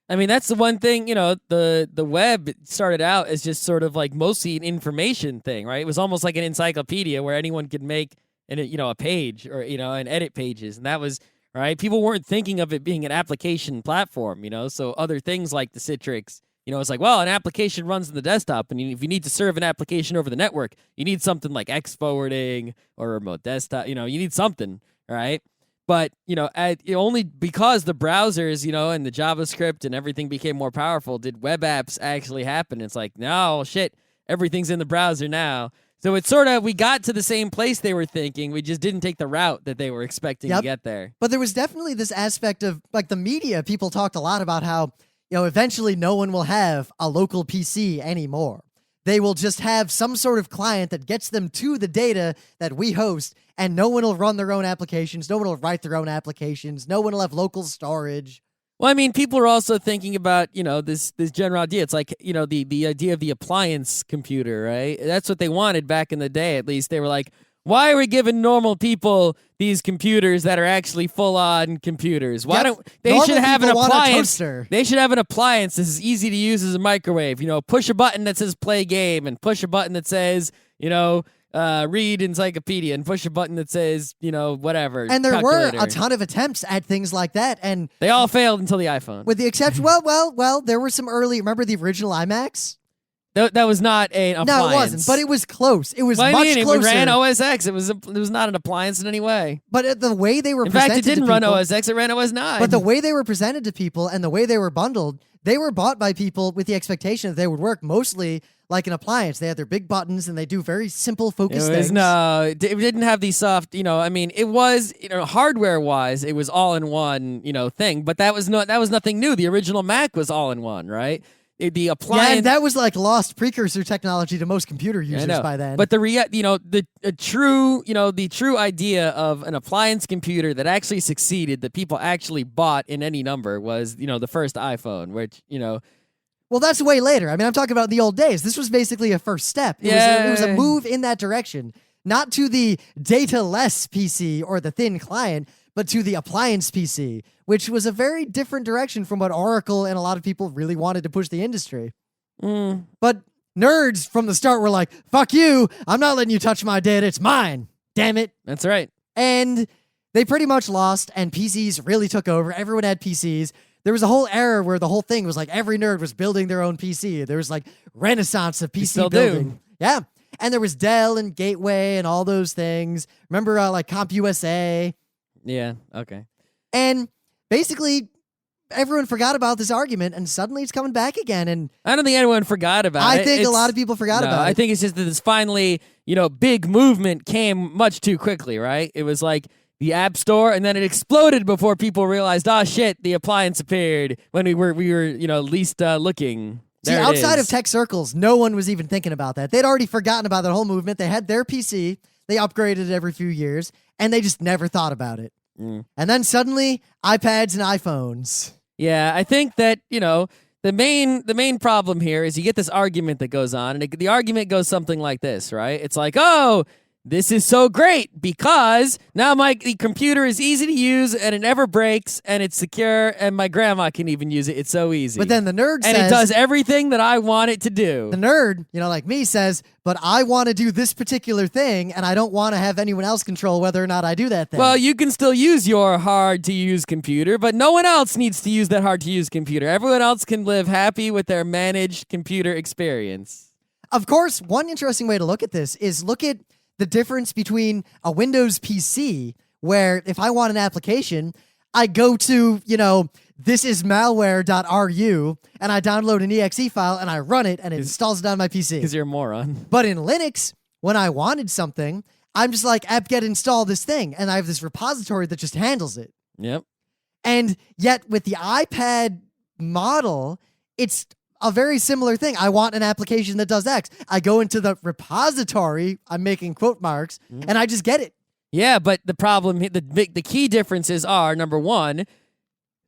B: I mean, that's the one thing, the web started out as just sort of like mostly an information thing, right? It was almost like an encyclopedia where anyone could make a page or, and edit pages. And that was, right? People weren't thinking of it being an application platform, so other things like the Citrix, it's like, well, an application runs in the desktop, and if you need to serve an application over the network, you need something like X forwarding or remote desktop, you need something, right? But, only because the browsers, and the JavaScript and everything became more powerful did web apps actually happen. It's like, no, shit, everything's in the browser now. So it's sort of, we got to the same place they were thinking. We just didn't take the route that they were expecting to get there.
A: But there was definitely this aspect of, like, the media. People talked a lot about how, eventually no one will have a local PC anymore. They will just have some sort of client that gets them to the data that we host, and no one will run their own applications. No one will write their own applications. No one will have local storage.
B: Well, I mean, people are also thinking about, this general idea. It's like, the idea of the appliance computer, right? That's what they wanted back in the day, at least. They were like, why are we giving normal people these computers that are actually full-on computers? Why don't they should have an appliance? They should have an appliance that's as easy to use as a microwave. Push a button that says play game, and push a button that says, read encyclopedia, and push a button that says, whatever.
A: And there were a ton of attempts at things like that, and
B: they all failed until the iPhone.
A: With the exception, well, there were some early. Remember the original iMacs?
B: That was not an appliance.
A: No, it wasn't, but it was close. It was much closer.
B: It ran OS X. It was not an appliance in any way.
A: But the way they were
B: in
A: presented
B: fact, it didn't
A: to
B: run
A: people,
B: OS X. It ran OS 9.
A: But the way they were presented to people and the way they were bundled, they were bought by people with the expectation that they would work mostly like an appliance. They had their big buttons and they do very simple, focused things.
B: No, it didn't have these soft, it was, hardware-wise, it was all-in-one, thing. But that was nothing new. The original Mac was all-in-one, right? The appliance,
A: and that was like lost precursor technology to most computer users by then.
B: But the true idea of an appliance computer that actually succeeded, that people actually bought in any number, was the first iPhone, which
A: Well, that's way later. I mean, I'm talking about the old days. This was basically a first step. It was a move in that direction, not to the data-less PC or the thin client, but to the appliance PC, which was a very different direction from what Oracle and a lot of people really wanted to push the industry. But nerds from the start were like, fuck you, I'm not letting you touch my data, it's mine. Damn it.
B: That's right.
A: And they pretty much lost, and PCs really took over. Everyone had PCs. There was a whole era where the whole thing was like every nerd was building their own PC. There was like renaissance of PC building. Yeah. And there was Dell and Gateway and all those things. Remember like CompUSA?
B: Yeah, okay.
A: And basically, everyone forgot about this argument, and suddenly it's coming back again. And
B: I don't think anyone forgot about it.
A: I think a lot of people forgot about it.
B: I think it's just that this finally, big movement came much too quickly, right? It was like the App Store, and then it exploded before people realized, oh shit, the appliance appeared when we were least looking.
A: See, outside of tech circles, no one was even thinking about that. They'd already forgotten about that whole movement. They had their PC, they upgraded it every few years, and they just never thought about it. And then suddenly, iPads and iPhones.
B: Yeah, I think that, the main problem here is you get this argument that goes on, and the argument goes something like this, right? It's like, oh, this is so great because now the computer is easy to use and it never breaks and it's secure and my grandma can even use it. It's so easy.
A: But then the nerd says...
B: And it does everything that I want it to do.
A: The nerd, like me, says, but I want to do this particular thing and I don't want to have anyone else control whether or not I do that thing.
B: Well, you can still use your hard-to-use computer, but no one else needs to use that hard-to-use computer. Everyone else can live happy with their managed computer experience.
A: Of course, one interesting way to look at this is look at the difference between a Windows PC, where if I want an application, I go to, thisismalware.ru, and I download an exe file, and I run it, and it installs it on my PC.
B: Because you're a moron.
A: But in Linux, when I wanted something, I'm just like, apt-get install this thing, and I have this repository that just handles it.
B: Yep.
A: And yet, with the iPad model, it's a very similar thing. I want an application that does X. I go into the repository, I'm making quote marks, and I just get it.
B: Yeah, but the problem, the key differences are, number one,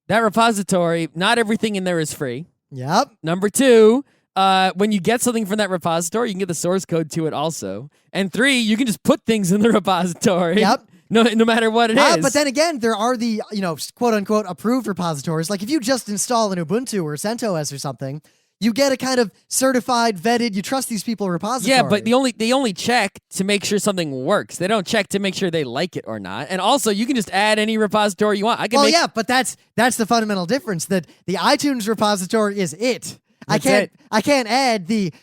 B: that repository, not everything in there is free.
A: Yep.
B: Number two, when you get something from that repository, you can get the source code to it also. And three, you can just put things in the repository.
A: Yep.
B: No matter what it is.
A: But then again, there are the, quote unquote approved repositories. Like if you just install an Ubuntu or CentOS or something, you get a kind of certified, vetted, you trust these people repository.
B: Yeah, but they only check to make sure something works. They don't check to make sure they like it or not. And also, you can just add any repository you want.
A: Yeah, but that's the fundamental difference, that the iTunes repository is it. I can't add the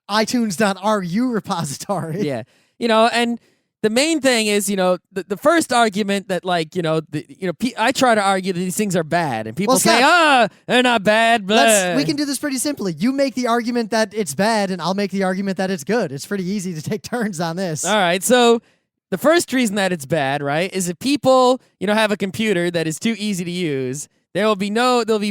A: iTunes.ru repository.
B: Yeah. And the main thing is, the first argument that, I try to argue that these things are bad, and people say, they're not bad. Blah.
A: We can do this pretty simply. You make the argument that it's bad, and I'll make the argument that it's good. It's pretty easy to take turns on this.
B: All right, so the first reason that it's bad, right, is if people, have a computer that is too easy to use, there'll be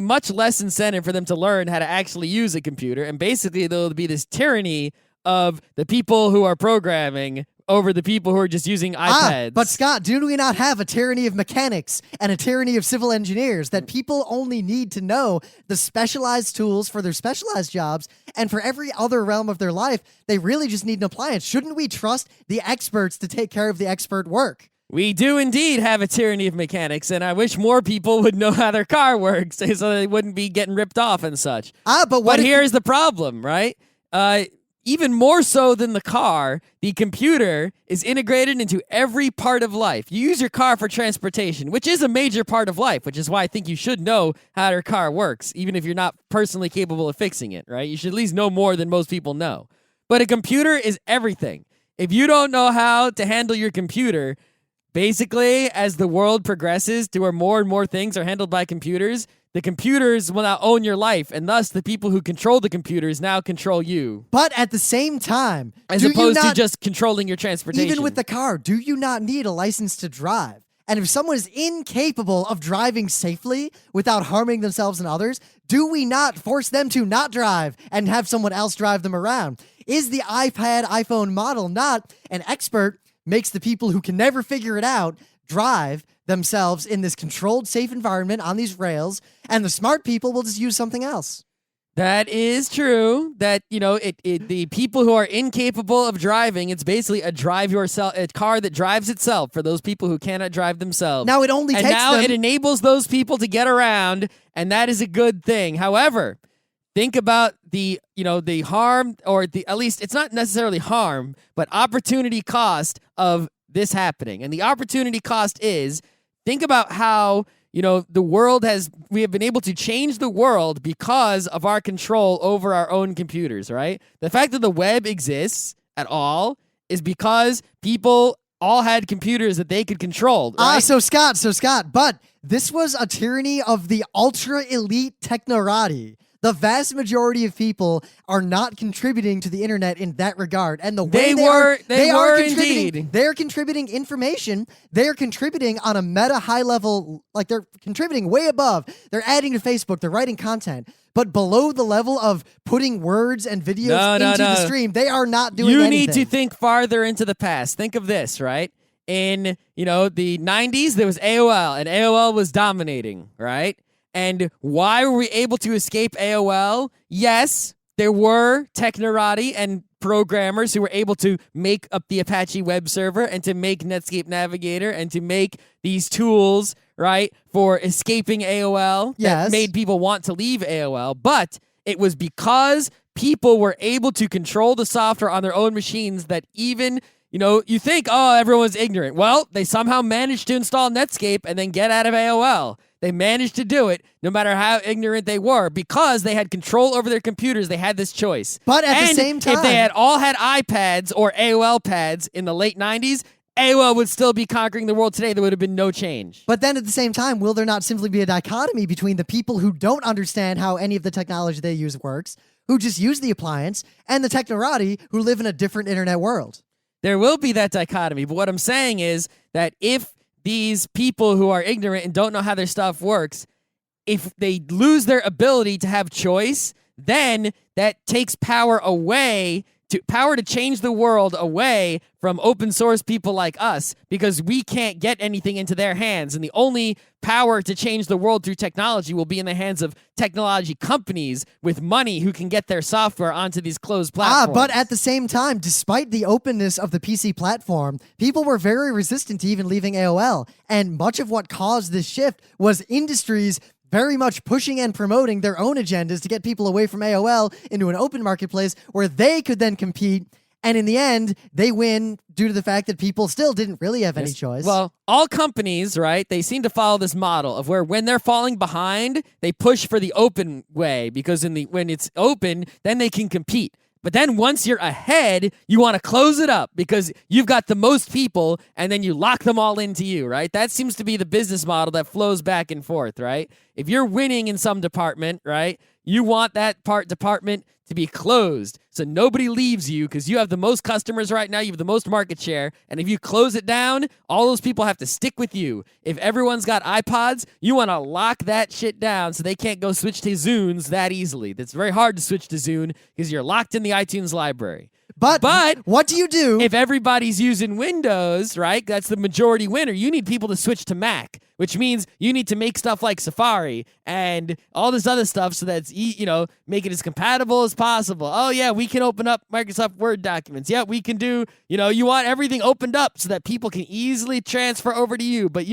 B: much less incentive for them to learn how to actually use a computer, and basically there'll be this tyranny of the people who are programming over the people who are just using iPads.
A: But Scott, do we not have a tyranny of mechanics and a tyranny of civil engineers, that people only need to know the specialized tools for their specialized jobs, and for every other realm of their life, they really just need an appliance? Shouldn't we trust the experts to take care of the expert work?
B: We do indeed have a tyranny of mechanics, and I wish more people would know how their car works so they wouldn't be getting ripped off and such. But here's the problem, right? Even more so than the car, the computer is integrated into every part of life. You use your car for transportation, which is a major part of life, which is why I think you should know how your car works, even if you're not personally capable of fixing it, right? You should at least know more than most people know. But a computer is everything. If you don't know how to handle your computer, basically, as the world progresses to where more and more things are handled by computers, the computers will now own your life, and thus the people who control the computers now control you.
A: But at the same time,
B: as opposed to just controlling your transportation.
A: Even with the car, do you not need a license to drive? And if someone is incapable of driving safely without harming themselves and others, do we not force them to not drive and have someone else drive them around? Is the iPhone model not an expert makes the people who can never figure it out drive themselves in this controlled, safe environment on these rails, and the smart people will just use something else?
B: That is true. That, the people who are incapable of driving, it's basically a car that drives itself for those people who cannot drive themselves.
A: Now it only takes them...
B: it enables those people to get around, and that is a good thing. However, think about the harm, or at least it's not necessarily harm, but opportunity cost of this happening. And the opportunity cost is, think about how, we have been able to change the world because of our control over our own computers, right? The fact that the web exists at all is because people all had computers that they could control. Right?
A: So Scott, but this was a tyranny of the ultra elite technorati. The vast majority of people are not contributing to the internet in that regard, and the way
B: they were
A: contributing,
B: indeed.
A: They're contributing information. They're contributing on a meta high level, like they're contributing way above. They're adding to Facebook. They're writing content, but below the level of putting words and videos into the stream, they are not doing anything.
B: You need to think farther into the past. Think of this, right? In the 90s, there was AOL, and AOL was dominating, right? And why were we able to escape AOL? Yes, there were technorati and programmers who were able to make up the Apache web server and to make Netscape Navigator and to make these tools, right, for escaping AOL that made people want to leave AOL. But it was because people were able to control the software on their own machines that even... you think, oh, everyone's ignorant. Well, they somehow managed to install Netscape and then get out of AOL. They managed to do it no matter how ignorant they were because they had control over their computers. They had this choice.
A: But at the same time...
B: if they had all had iPads or AOL pads in the late 90s, AOL would still be conquering the world today. There would have been no change.
A: But then at the same time, will there not simply be a dichotomy between the people who don't understand how any of the technology they use works, who just use the appliance, and the technorati who live in a different internet world?
B: There will be that dichotomy, but what I'm saying is that if these people who are ignorant and don't know how their stuff works, if they lose their ability to have choice, then that takes power to change the world away from open source people like us, because we can't get anything into their hands, and the only power to change the world through technology will be in the hands of technology companies with money who can get their software onto these closed platforms.
A: But at the same time, despite the openness of the PC platform, people were very resistant to even leaving AOL, and much of what caused this shift was industries very much pushing and promoting their own agendas to get people away from AOL into an open marketplace where they could then compete. And in the end, they win due to the fact that people still didn't really have any choice.
B: Well, all companies, right, they seem to follow this model of where when they're falling behind, they push for the open way because when it's open, then they can compete. But then once you're ahead, you want to close it up because you've got the most people and then you lock them all into you, right? That seems to be the business model that flows back and forth, right? If you're winning in some department, right, you want that department to be closed so nobody leaves you because you have the most customers right now, you have the most market share, and if you close it down, all those people have to stick with you. If everyone's got iPods, you want to lock that shit down so they can't go switch to Zunes that easily. That's very hard to switch to Zune because you're locked in the iTunes library.
A: But what do you do
B: if everybody's using Windows, right? That's the majority winner. You need people to switch to Mac, which means you need to make stuff like Safari and all this other stuff so that it's, make it as compatible as possible. Oh, yeah, we can open up Microsoft Word documents. Yeah, we can do, you want everything opened up so that people can easily transfer over to you. But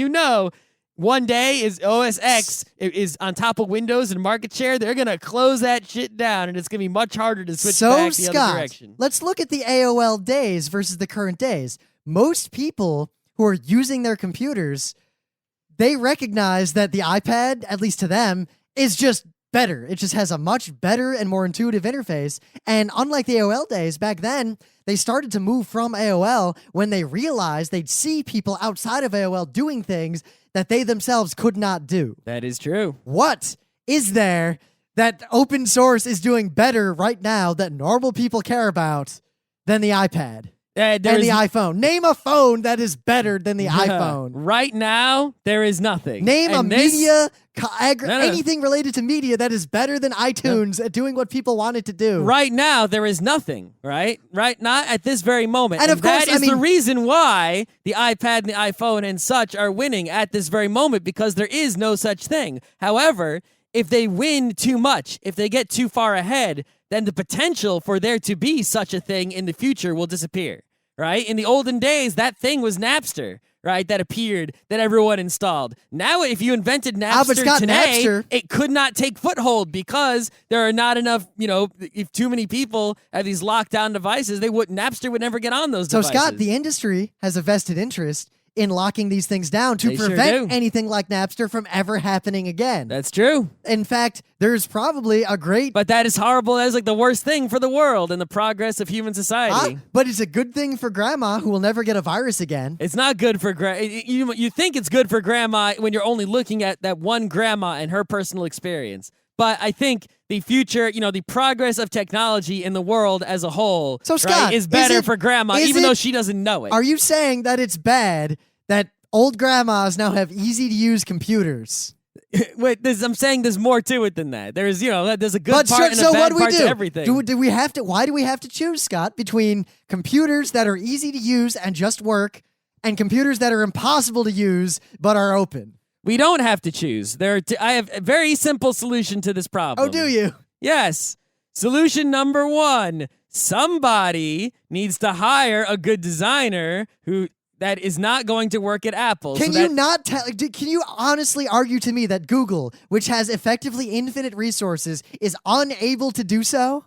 B: one day is OS X is on top of Windows and market share. They're going to close that shit down, and it's going to be much harder to switch back the other direction.
A: Let's look at the AOL days versus the current days. Most people who are using their computers, they recognize that the iPad, at least to them, is just better. It just has a much better and more intuitive interface. And unlike the AOL days, back then, they started to move from AOL when they realized they'd see people outside of AOL doing things that they themselves could not do.
B: That is true.
A: What is there that open source is doing better right now that normal people care about than the iPad and the iPhone? Name a phone that is better than the iPhone.
B: Right now, there is nothing.
A: Name anything related to media that is better than iTunes at doing what people want it to do.
B: Right now, there is nothing, right? Not at this very moment.
A: And of course,
B: that is the reason why the iPad and the iPhone and such are winning at this very moment, because there is no such thing. However, if they win too much, if they get too far ahead, then the potential for there to be such a thing in the future will disappear, right? In the olden days, that thing was Napster, right, that appeared, that everyone installed. Now, if you invented Napster today, it could not take foothold because there are not enough, if too many people have these lockdown devices, Napster would never get on those devices.
A: So, Scott, the industry has a vested interest in locking these things down to
B: They sure
A: prevent
B: do.
A: anything like Napster from ever happening again.
B: That's true.
A: In fact, there's probably a great
B: But that is horrible. That is like the worst thing for the world and the progress of human society.
A: but it's a good thing for grandma who will never get a virus again.
B: It's not good for you think it's good for grandma when you're only looking at that one grandma and her personal experience. But I think the future, the progress of technology in the world as a whole,
A: So, Scott,
B: is better for grandma, even though she doesn't know it.
A: Are you saying that it's bad that old grandmas now have easy-to-use computers?
B: Wait, I'm saying there's more to it than that. There's a good part and a
A: so
B: bad
A: what do we
B: part
A: do?
B: to everything.
A: Do we have to? Why do we have to choose, Scott, between computers that are easy to use and just work, and computers that are impossible to use but are open?
B: We don't have to choose. I have a very simple solution to this problem.
A: Oh, do you?
B: Yes. Solution number 1. Somebody needs to hire a good designer that is not going to work at Apple.
A: Can you honestly argue to me that Google, which has effectively infinite resources, is unable to do so?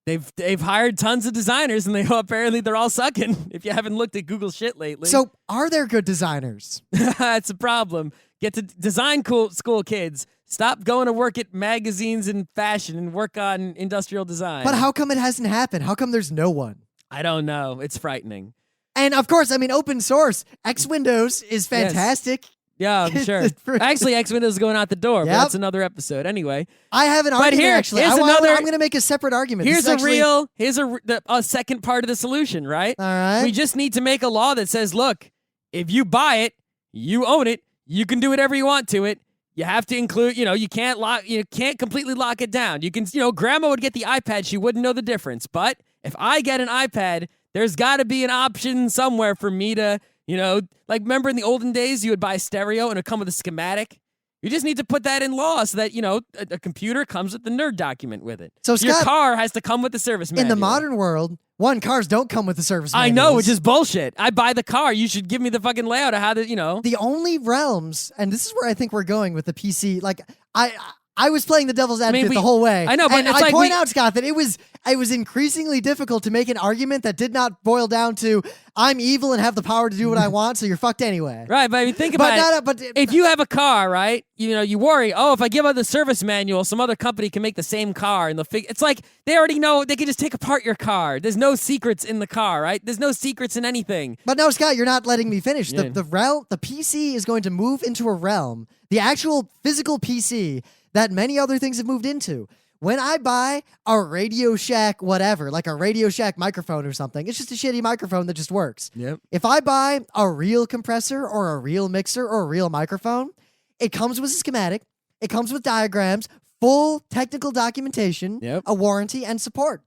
B: They've hired tons of designers, and apparently they're all sucking. If you haven't looked at Google shit lately,
A: So, are there good designers?
B: that's a problem. Get to design school kids. Stop going to work at magazines and fashion and work on industrial design.
A: But how come it hasn't happened? How come there's no one?
B: I don't know. It's frightening.
A: And of course, I mean, open source. X Windows is fantastic.
B: Yeah, I'm sure. Actually, X Windows is going out the door, but
A: Yep.
B: that's another episode. Anyway,
A: I have an argument, actually.
B: here's
A: I'm
B: another-
A: going to make a separate argument.
B: here's
A: This is actually,
B: a second part of the solution, right?
A: All right.
B: We just need to make a law that says, look, if you buy it, you own it. You can do whatever you want to it. You have to include, you can't completely lock it down. You can, grandma would get the iPad. She wouldn't know the difference. But if I get an iPad, there's got to be an option somewhere for me to, like remember in the olden days, you would buy stereo and it'd come with a schematic. You just need to put that in law so that, a computer comes with the Nerd document with it.
A: So,
B: your
A: Scott,
B: car has to come with the service manual.
A: in the modern world, cars don't come with the service
B: I
A: manuals.
B: know, which is bullshit. I buy the car. You should give me the fucking layout of how to,
A: The only realms, and this is where I think we're going with the PC, like, I was playing the devil's advocate the whole way.
B: I know, but
A: and
B: it's
A: I
B: like
A: point out, Scott, that it was increasingly difficult to make an argument that did not boil down to I'm evil and have the power to do what I want, so you're fucked anyway.
B: Right, but I mean, think about it. If you have a car, right, you worry, if I give out the service manual, some other company can make the same car, and it's like they already know they can just take apart your car. There's no secrets in the car, right? There's no secrets in anything.
A: But no, Scott, you're not letting me finish.
B: Yeah.
A: The PC is going to move into a realm, the actual physical PC, that many other things have moved into. When I buy a Radio Shack whatever, like a Radio Shack microphone or something, it's just a shitty microphone that just works.
B: Yep.
A: If I buy a real compressor or a real mixer or a real microphone, it comes with a schematic, it comes with diagrams, full technical documentation,
B: Yep.
A: a warranty, and support.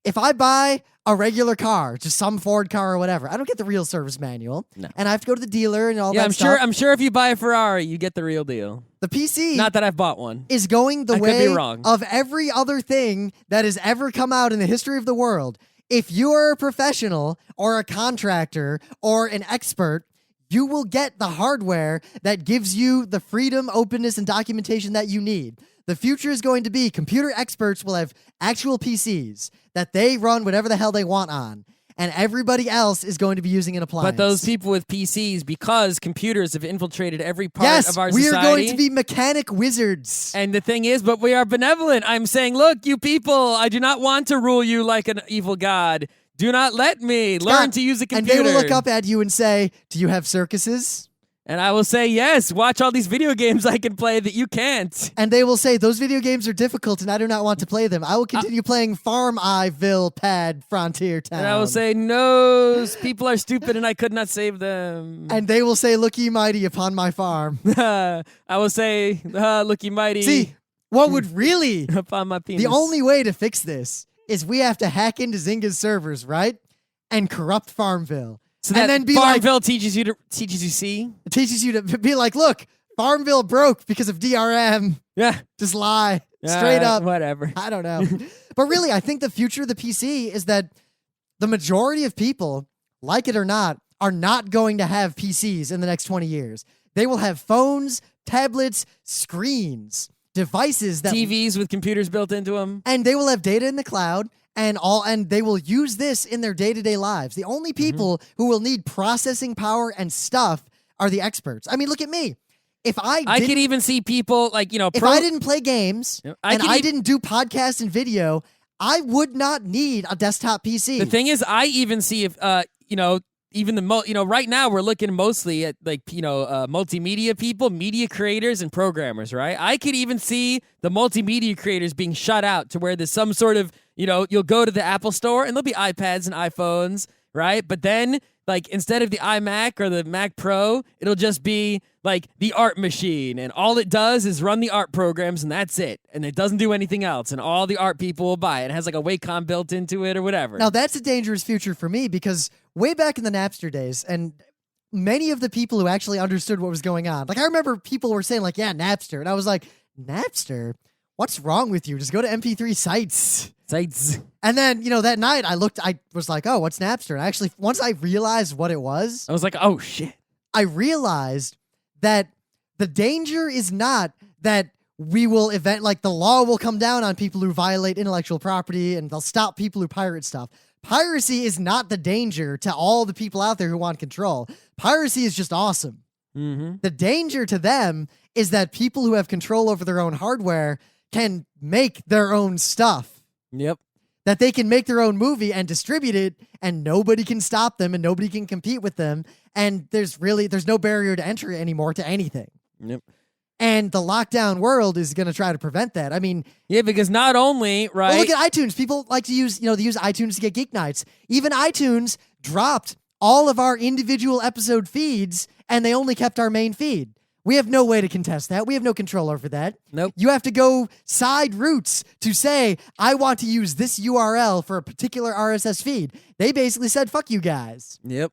A: If I buy a regular car, just some Ford car or whatever, I don't get the real service manual,
B: No.
A: and I have to go to the dealer and all
B: Yeah,
A: that
B: I'm
A: stuff.
B: I'm sure if you buy a Ferrari, you get the real deal.
A: The PC
B: Not that I've bought one.
A: is going the
B: I could
A: way
B: be wrong.
A: of every other thing that has ever come out in the history of the world. If you are a professional or a contractor or an expert, you will get the hardware that gives you the freedom, openness, and documentation that you need. The future is going to be computer experts will have actual PCs that they run whatever the hell they want on, and everybody else is going to be using an appliance.
B: But those people with PCs, because computers have infiltrated every part
A: yes,
B: of our
A: we
B: society.
A: are going to be mechanic wizards.
B: And the thing is, but we are benevolent. I'm saying, look, you people, I do not want to rule you like an evil god. Do not let me learn to use a
A: And
B: computer.
A: they will look up at you and say, "Do you have circuses?"
B: And I will say, yes, watch all these video games I can play that you can't.
A: And they will say, "Those video games are difficult and I do not want to play them. I will continue playing Farm Eyeville Pad Frontier Town."
B: And I will say, no, people are stupid and I could not save them.
A: And they will say, "Look ye mighty upon my farm."
B: I will say, looky mighty.
A: See, what would really,
B: upon my penis.
A: the only way to fix this is we have to hack into Zynga's servers, right? And corrupt Farmville.
B: So that
A: and then be
B: Farmville teaches you C.
A: it teaches you to be like, "Look, Farmville broke because of DRM."
B: Yeah.
A: Just lie. Straight up.
B: Whatever.
A: I don't know. But really, I think the future of the PC is that the majority of people, like it or not, are not going to have PCs in the next 20 years. They will have phones, tablets, screens, devices that
B: TVs with computers built into them.
A: and they will have data in the cloud, and they will use this in their day-to-day lives. The only people who will need processing power and stuff are the experts. I mean, look at me. If I
B: could even see people like,
A: if I didn't play games I didn't do podcasts and video, I would not need a desktop PC.
B: The thing is, I even see if even the right now we're looking mostly at multimedia people, media creators, and programmers, right? I could even see the multimedia creators being shut out to where there's some sort of you'll go to the Apple store and there'll be iPads and iPhones, right? But then like instead of the iMac or the Mac Pro, it'll just be like the art machine, and all it does is run the art programs, and that's it. And it doesn't do anything else, and all the art people will buy it. It has like a Wacom built into it or whatever.
A: Now, that's a dangerous future for me because way back in the Napster days, and many of the people who actually understood what was going on, like I remember people were saying like, yeah, Napster. And I was like, Napster? What's wrong with you? Just go to MP3 sites. And then, that night I was like, oh, what's Napster? And actually, once I realized what it was,
B: I was like, oh, shit.
A: I realized that the danger is not that we will the law will come down on people who violate intellectual property and they'll stop people who pirate stuff. Piracy is not the danger to all the people out there who want control. Piracy is just awesome.
B: Mm-hmm.
A: The danger to them is that people who have control over their own hardware can make their own stuff.
B: Yep.
A: That they can make their own movie and distribute it, and nobody can stop them and nobody can compete with them. And there's no barrier to entry anymore to anything.
B: Yep.
A: And the lockdown world is going to try to prevent that. I mean,
B: yeah, because not only, right?
A: Well, look at iTunes. People like to use, they use iTunes to get Geeknights. Even iTunes dropped all of our individual episode feeds, and they only kept our main feed. We have no way to contest that. We have no control over that.
B: Nope.
A: You have to go side routes to say, I want to use this URL for a particular RSS feed. They basically said, fuck you guys.
B: Yep.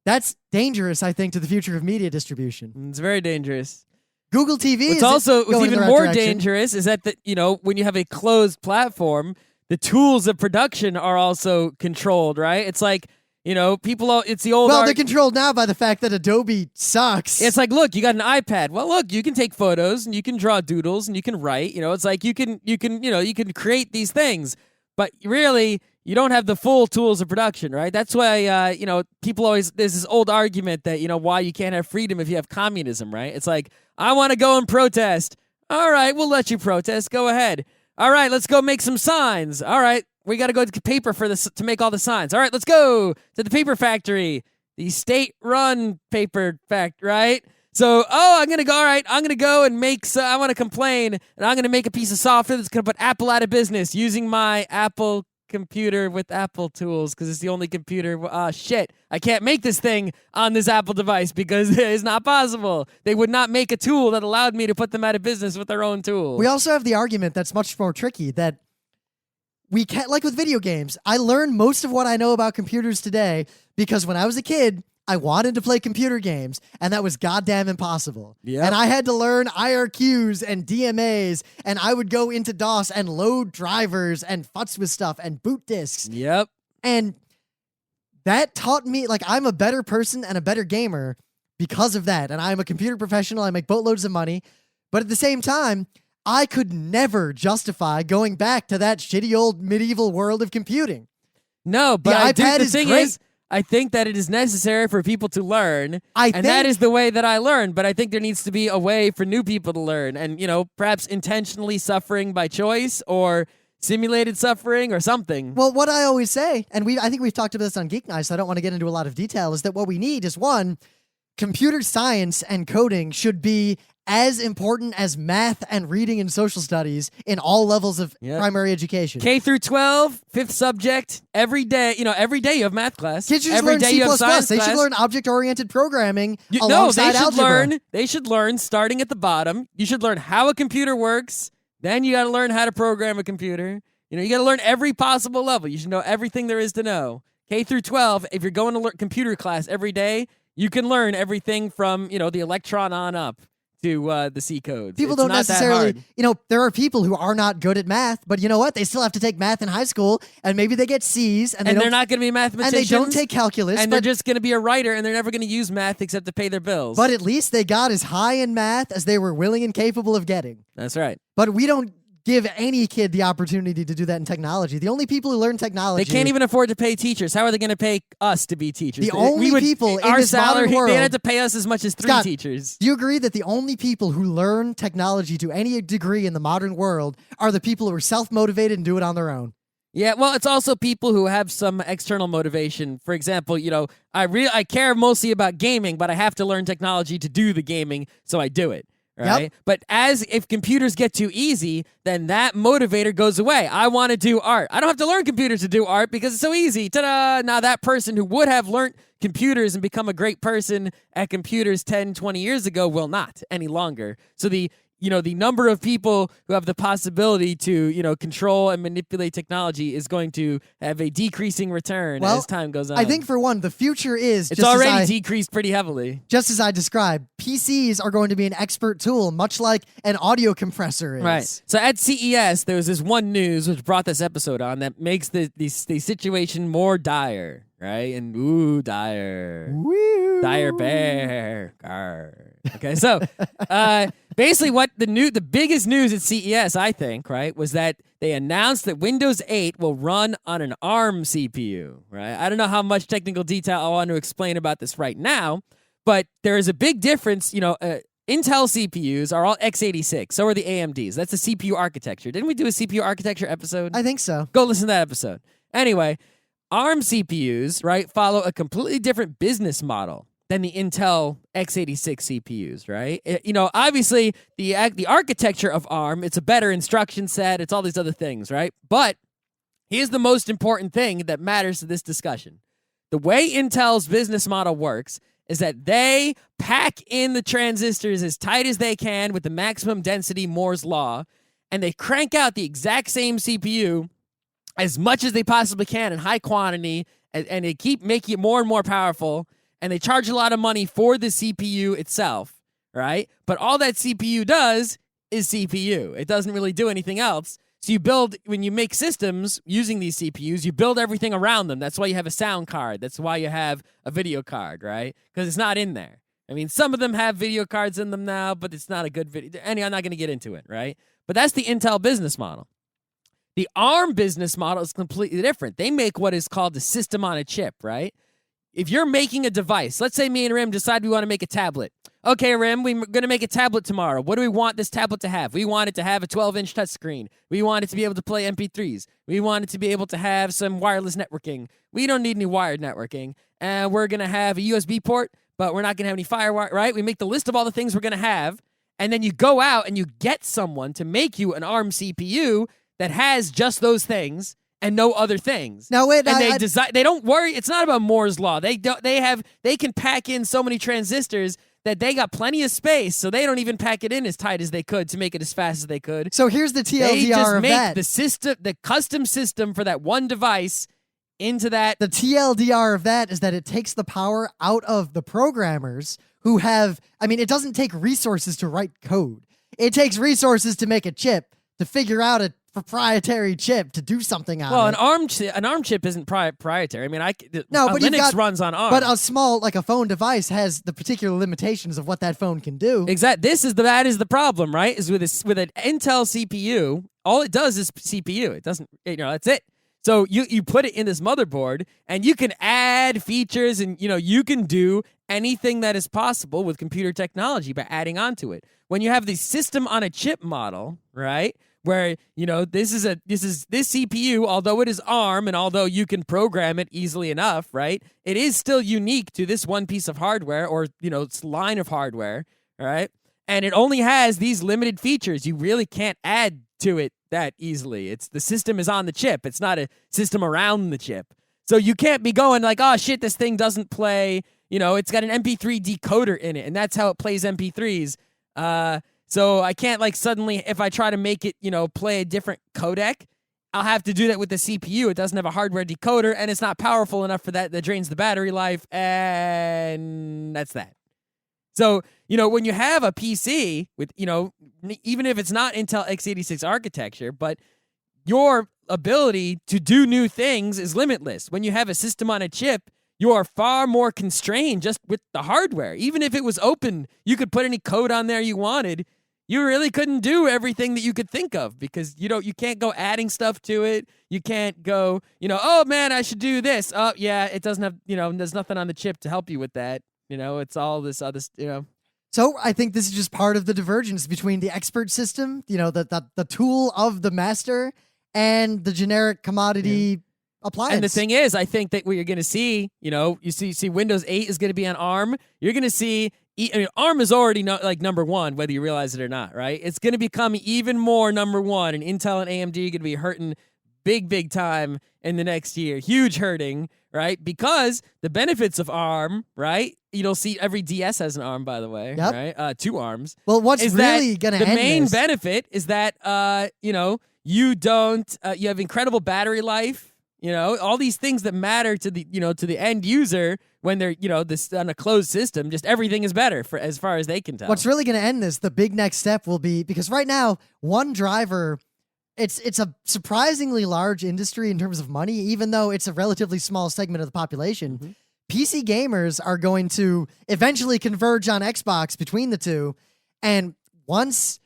A: That's dangerous, I think, to the future of media distribution.
B: It's very dangerous.
A: Google TV
B: what's even more dangerous is that when you have a closed platform, the tools of production are also controlled, right? It's like, it's the old...
A: Well, they're controlled now by the fact that Adobe sucks.
B: It's like, look, you got an iPad. Well, look, you can take photos and you can draw doodles and you can write. It's like you can create these things, but really you don't have the full tools of production, right? That's why people always there's this old argument that why you can't have freedom if you have communism, right? It's like, I want to go and protest. All right, we'll let you protest. Go ahead. All right, let's go make some signs. All right. We got to go to paper to make all the signs. All right, let's go to the paper factory, the state-run paper factory, right? So, I'm going to go, all right, I'm going to go and I want to complain, and I'm going to make a piece of software that's going to put Apple out of business using my Apple computer with Apple tools because it's the only computer. Shit, I can't make this thing on this Apple device because it's not possible. They would not make a tool that allowed me to put them out of business with their own tool.
A: We also have the argument that's much more tricky that we can't, like with video games. I learned most of what I know about computers today because when I was a kid, I wanted to play computer games, and that was goddamn impossible.
B: Yep.
A: And I had to learn IRQs and DMAs, and I would go into DOS and load drivers and futz with stuff and boot disks.
B: Yep.
A: And that taught me, I'm a better person and a better gamer because of that. And I'm a computer professional. I make boatloads of money. But at the same time, I could never justify going back to that shitty old medieval world of computing.
B: No, but
A: the
B: thing
A: great.
B: is, I think that it is necessary for people to learn, that is the way that I learn. But I think there needs to be a way for new people to learn, and perhaps intentionally suffering by choice or simulated suffering or something.
A: Well, what I always say, and I think we've talked about this on Geeknights, so I don't want to get into a lot of detail, is that what we need is one, computer science and coding should be as important as math and reading and social studies in all levels of primary education.
B: K through 12, fifth subject, every day. Every day you have math class.
A: Kids should just learn C++. They should learn object-oriented programming alongside algebra.
B: They should learn starting at the bottom. You should learn how a computer works. Then you got to learn how to program a computer. You got to learn every possible level. You should know everything there is to know. K through 12, if you're going to learn computer class every day, you can learn everything from, the electron on up to the C codes.
A: People don't necessarily, there are people who are not good at math, but you know what? They still have to take math in high school, and maybe they get C's, and they're
B: not going to be mathematicians.
A: And they don't take calculus.
B: And they're just going to be a writer, and they're never going to use math except to pay their bills.
A: But at least they got as high in math as they were willing and capable of getting.
B: That's right.
A: But we don't give any kid the opportunity to do that in technology. The only people who learn technology...
B: They can't even afford to pay teachers. How are they going to pay us to be teachers?
A: The only people in
B: our
A: this
B: salary,
A: modern world...
B: They'd have to pay us as much as 3
A: Scott,
B: teachers.
A: Do you agree that the only people who learn technology to any degree in the modern world are the people who are self-motivated and do it on their own?
B: Yeah, well, it's also people who have some external motivation. For example, I care mostly about gaming, but I have to learn technology to do the gaming, so I do it. Right?
A: Yep.
B: But if computers get too easy, then that motivator goes away. I want to do art. I don't have to learn computers to do art because it's so easy. Ta-da! Now that person who would have learned computers and become a great person at computers 10, 20 years ago will not any longer. So the number of people who have the possibility to, control and manipulate technology is going to have a decreasing return as time goes on.
A: I think, for one, the future is...
B: It's already decreased pretty heavily.
A: Just as I described, PCs are going to be an expert tool, much like an audio compressor is.
B: Right. So at CES, there was this one news which brought this episode on that makes the situation more dire, right? And dire.
A: Woo.
B: Dire bear. Arr. Okay, so basically what the biggest news at CES, I think, right, was that they announced that Windows 8 will run on an ARM CPU, right? I don't know how much technical detail I want to explain about this right now, but there is a big difference. Intel CPUs are all x86, so are the AMDs. That's the CPU architecture. Didn't we do a CPU architecture episode?
A: I think so.
B: Go listen to that episode. Anyway, ARM CPUs, right, follow a completely different business model than the Intel x86 CPUs, right? Obviously, the architecture of ARM, it's a better instruction set, it's all these other things, right? But here's the most important thing that matters to this discussion. The way Intel's business model works is that they pack in the transistors as tight as they can with the maximum density Moore's law, and they crank out the exact same CPU as much as they possibly can in high quantity, and they keep making it more and more powerful, and they charge a lot of money for the CPU itself, right? But all that CPU does is CPU. It doesn't really do anything else. So when you make systems using these CPUs, you build everything around them. That's why you have a sound card. That's why you have a video card, right? Because it's not in there. I mean, some of them have video cards in them now, but it's not a good video. Anyway, I'm not going to get into it, right? But that's the Intel business model. The ARM business model is completely different. They make what is called the system on a chip, right? If you're making a device, let's say me and Rim decide we want to make a tablet. Okay, Rim, we're going to make a tablet tomorrow. What do we want this tablet to have? We want it to have a 12-inch touchscreen. We want it to be able to play MP3s. We want it to be able to have some wireless networking. We don't need any wired networking. And we're going to have a USB port, but we're not going to have any firewire, right? We make the list of all the things we're going to have, and then you go out and you get someone to make you an ARM CPU that has just those things and no other things.
A: Now wait,
B: and they don't worry. It's not about Moore's law. They can pack in so many transistors that they got plenty of space, so they don't even pack it in as tight as they could to make it as fast as they could.
A: So here's the TLDR
B: they just
A: of
B: make
A: that.
B: the custom system for that one device into that.
A: The TLDR of that is that it takes the power out of the programmers who have. I mean, it doesn't take resources to write code. It takes resources to make a chip, to figure out a proprietary chip to do something on it.
B: Well, an ARM chip isn't proprietary. I mean,
A: no, but
B: Linux runs on ARM.
A: But a small, like a phone device, has the particular limitations of what that phone can do.
B: Exactly. That is the problem, right? Is with an Intel CPU, all it does is CPU. It doesn't. That's it. So you put it in this motherboard, and you can add features, and you can do anything that is possible with computer technology by adding onto it. When you have the system on a chip model, right? Where this CPU, although it is ARM and although you can program it easily enough, right? It is still unique to this one piece of hardware or its line of hardware, right? And it only has these limited features. You really can't add to it that easily. The system is on the chip. It's not a system around the chip. So you can't be going like, oh shit, this thing doesn't play. It's got an MP3 decoder in it, and that's how it plays MP3s. So I can't suddenly, if I try to make it, play a different codec, I'll have to do that with the CPU. It doesn't have a hardware decoder, and it's not powerful enough for that. That drains the battery life, and that's that. So, when you have a PC with, even if it's not Intel x86 architecture, but your ability to do new things is limitless. When you have a system on a chip, you are far more constrained just with the hardware. Even if it was open, you could put any code on there you wanted. you really couldn't do everything that you could think of because you can't go adding stuff to it. You can't go, oh man, I should do this. Oh yeah, it doesn't have, there's nothing on the chip to help you with that. It's all this other,
A: So I think this is just part of the divergence between the expert system, the tool of the master, and the generic commodity appliance.
B: And the thing is, I think that what you're going to see, you see Windows 8 is going to be on ARM. You're going to see ARM is already number one, whether you realize it or not, right? It's going to become even more number one, and Intel and AMD are going to be hurting big time in the next year. Huge hurting, right? Because the benefits of ARM, right? You'll see every DS has an ARM, by the way, right? 2 ARMs.
A: Well, what's really going to end
B: the main
A: this?
B: benefit is that, you don't, you have incredible battery life. All these things that matter to the, to the end user when they're, this on a closed system, just everything is better for as far as they can tell.
A: What's really going to end this, the big next step will be, because right now, one driver, it's a surprisingly large industry in terms of money, even though it's a relatively small segment of the population.
B: Mm-hmm.
A: PC gamers are going to eventually converge on Xbox between the two. And once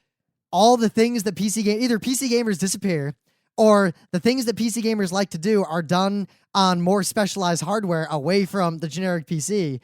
A: all the things that either PC gamers disappear, or the things that PC gamers like to do are done on more specialized hardware away from the generic PC,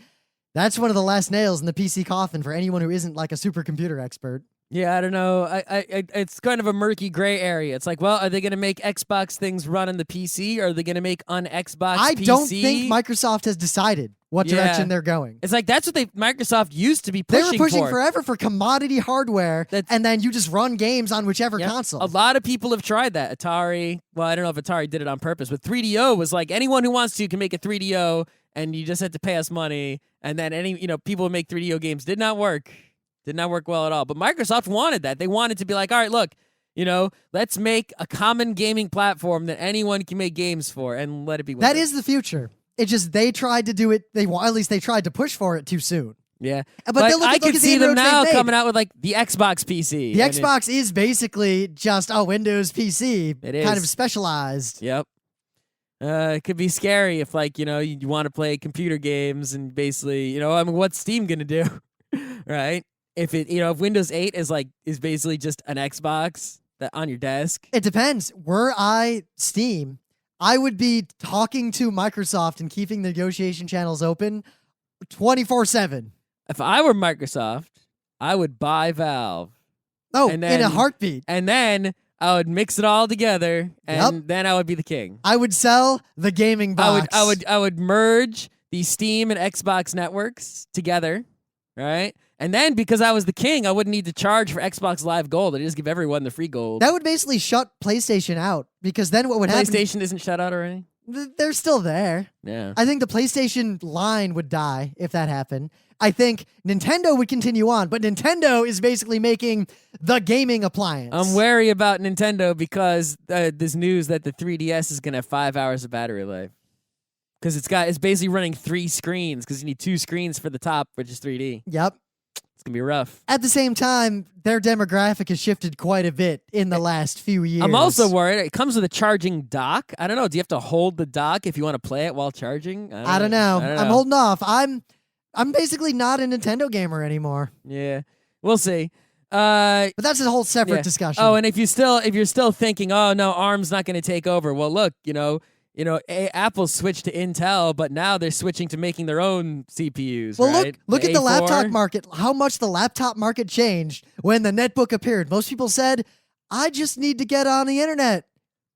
A: that's one of the last nails in the PC coffin for anyone who isn't like a supercomputer expert.
B: Yeah, I don't know. It's kind of a murky gray area. It's like, well, are they going to make Xbox things run on the PC, or are they going to make on Xbox PC?
A: I don't think Microsoft has decided what direction they're going.
B: It's like that's what Microsoft used to be pushing for.
A: They were pushing forever for commodity hardware, and then you just run games on whichever console.
B: A lot of people have tried that. Atari, well, I don't know if Atari did it on purpose, but 3DO was like, anyone who wants to can make a 3DO, and you just had to pay us money. And then people who make 3DO games did not work. Did not work well at all. But Microsoft wanted that. They wanted to be like, all right, look, let's make a common gaming platform that anyone can make games for and let it be.
A: That is the future. It's just they tried to do it. At least they tried to push for it too soon.
B: Yeah,
A: but
B: I can see them now coming out with like the Xbox PC.
A: The Xbox is basically just a Windows PC.
B: It is
A: kind of specialized.
B: Yep. It could be scary if you want to play computer games and basically what's Steam gonna do, right? If if Windows 8 is basically just an Xbox that on your desk.
A: It depends. Were I Steam, I would be talking to Microsoft and keeping the negotiation channels open 24/7.
B: If I were Microsoft, I would buy Valve.
A: Oh, in a heartbeat.
B: And then I would mix it all together, and then I would be the king.
A: I would sell the gaming box.
B: I would merge the Steam and Xbox networks together, right? And then, because I was the king, I wouldn't need to charge for Xbox Live Gold. I'd just give everyone the free gold.
A: That would basically shut PlayStation out, because then what would happen...
B: PlayStation isn't shut out already?
A: They're still there.
B: Yeah.
A: I think the PlayStation line would die if that happened. I think Nintendo would continue on, but Nintendo is basically making the gaming appliance.
B: I'm wary about Nintendo because this news that the 3DS is going to have 5 hours of battery life. Because it's basically running 3 screens, because you need 2 screens for the top, which is 3D.
A: Yep.
B: It's going to be rough.
A: At the same time, their demographic has shifted quite a bit in the last few years.
B: I'm also worried. It comes with a charging dock. I don't know. Do you have to hold the dock if you want to play it while charging?
A: I don't know. I'm holding off. I'm basically not a Nintendo gamer anymore.
B: Yeah. We'll see.
A: But that's a whole separate discussion.
B: Oh, and if you're still thinking, oh no, ARM's not going to take over. Well, look, Apple switched to Intel, but now they're switching to making their own CPUs.
A: Well,
B: right?
A: look at the laptop market. How much the laptop market changed when the netbook appeared. Most people said, "I just need to get on the internet.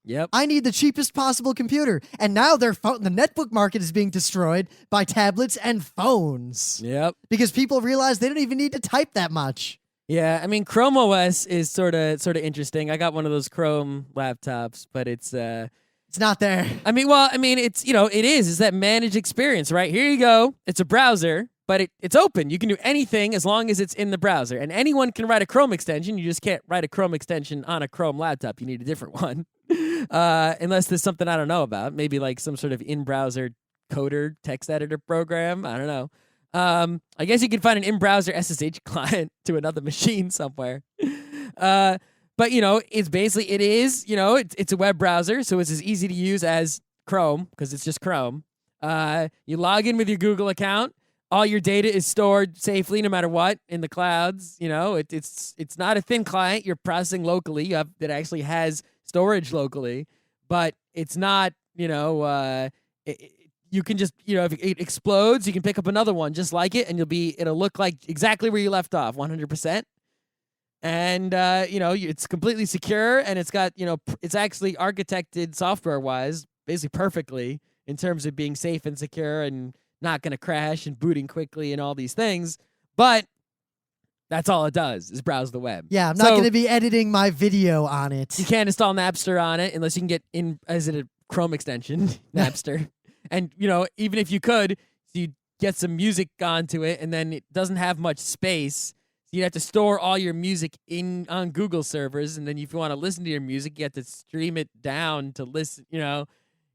B: Yep.
A: I need the cheapest possible computer." And now the netbook market is being destroyed by tablets and phones.
B: Yep.
A: Because people realize they don't even need to type that much.
B: Yeah, I mean, Chrome OS is sort of interesting. I got one of those Chrome laptops, but it's
A: not there.
B: It's it is that managed experience, right? Here you go. It's a browser, but it's open. You can do anything as long as it's in the browser, and anyone can write a Chrome extension. You just can't write a Chrome extension on a Chrome laptop. You need a different one, unless there's something I don't know about. Maybe like some sort of in-browser coder text editor program. I don't know. I guess you can find an in-browser SSH client to another machine somewhere. But, it's basically, it's a web browser, so it's as easy to use as Chrome, because it's just Chrome. You log in with your Google account. all your data is stored safely no matter what in the clouds. You know, it's not a thin client you're processing locally. That actually has storage locally, but it's not, you know, you can just, you know, if it explodes, you can pick up another one just like it, and it'll look like exactly where you left off, 100%. And, you know, it's completely secure, and it's got, you know, it's actually architected software-wise basically perfectly in terms of being safe and secure and not going to crash and booting quickly and all these things. But that's all it does is browse the web.
A: Yeah, I'm not going to be editing my video on it.
B: You can't install Napster on it unless you can get in as a Chrome extension, Napster. And, you know, even if you could, you get some music onto it, and then it doesn't have much space. You have to store all your music on Google servers, and then if you want to listen to your music, you have to stream it down to listen, you know.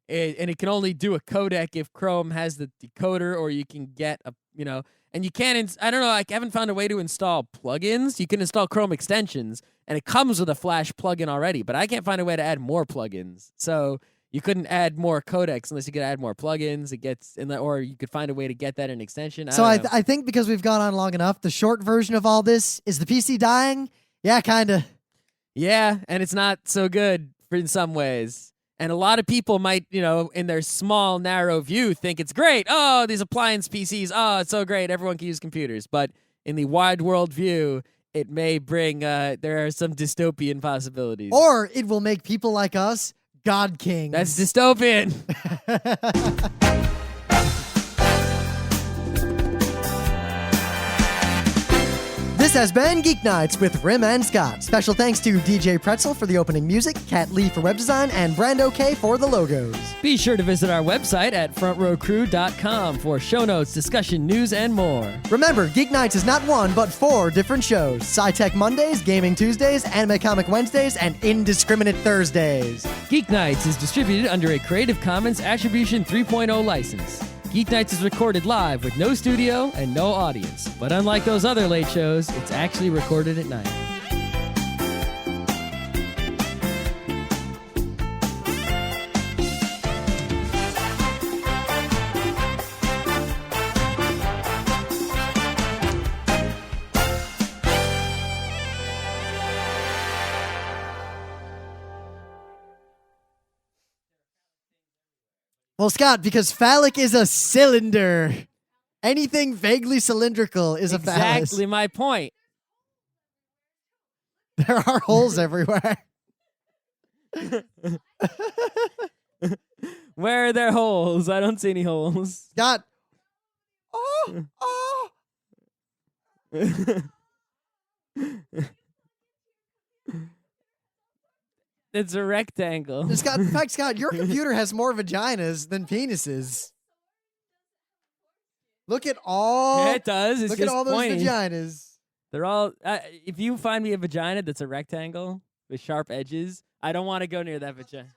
B: And it can only do a codec if Chrome has the decoder, or you can get a, you know, and you can't, I don't know, I haven't found a way to install plugins. You can install Chrome extensions, and it comes with a Flash plugin already, but I can't find a way to add more plugins. So you couldn't add more codecs unless you could add more plugins. Or you could find a way to get that in extension.
A: So I think because we've gone on long enough, the short version of all this is the PC dying. Yeah, kind of.
B: Yeah, and it's not so good in some ways. And a lot of people might, you know, in their small, narrow view, think it's great. Oh, these appliance PCs. Oh, it's so great. Everyone can use computers. But in the wide world view, it may bring, there are some dystopian possibilities.
A: Or it will make people like us God Kings.
B: That's dystopian.
A: This has been Geeknights with Rim and Scott. Special thanks to DJ Pretzel for the opening music, Kat Lee for web design, and Brando K for the logos.
B: Be sure to visit our website at frontrowcrew.com for show notes, discussion, news, and more.
A: Remember, Geeknights is not one, but 4 different shows. Sci-Tech Mondays, Gaming Tuesdays, Anime Comic Wednesdays, and Indiscriminate Thursdays.
B: Geeknights is distributed under a Creative Commons Attribution 3.0 license. Geeknights is recorded live with no studio and no audience. But unlike those other late shows, it's actually recorded at night.
A: Well, Scott, because phallic is a cylinder. Anything vaguely cylindrical is a phallus.
B: Exactly my point.
A: There are holes everywhere.
B: Where are there holes? I don't see any holes.
A: Scott. Oh.
B: It's a rectangle.
A: Scott, in fact, Scott, your computer has more vaginas than penises. Look at all.
B: Yeah, it does. It's
A: look
B: just
A: at all those
B: pointy.
A: vaginas.
B: They're all. If you find me a vagina that's a rectangle with sharp edges, I don't want to go near that vagina.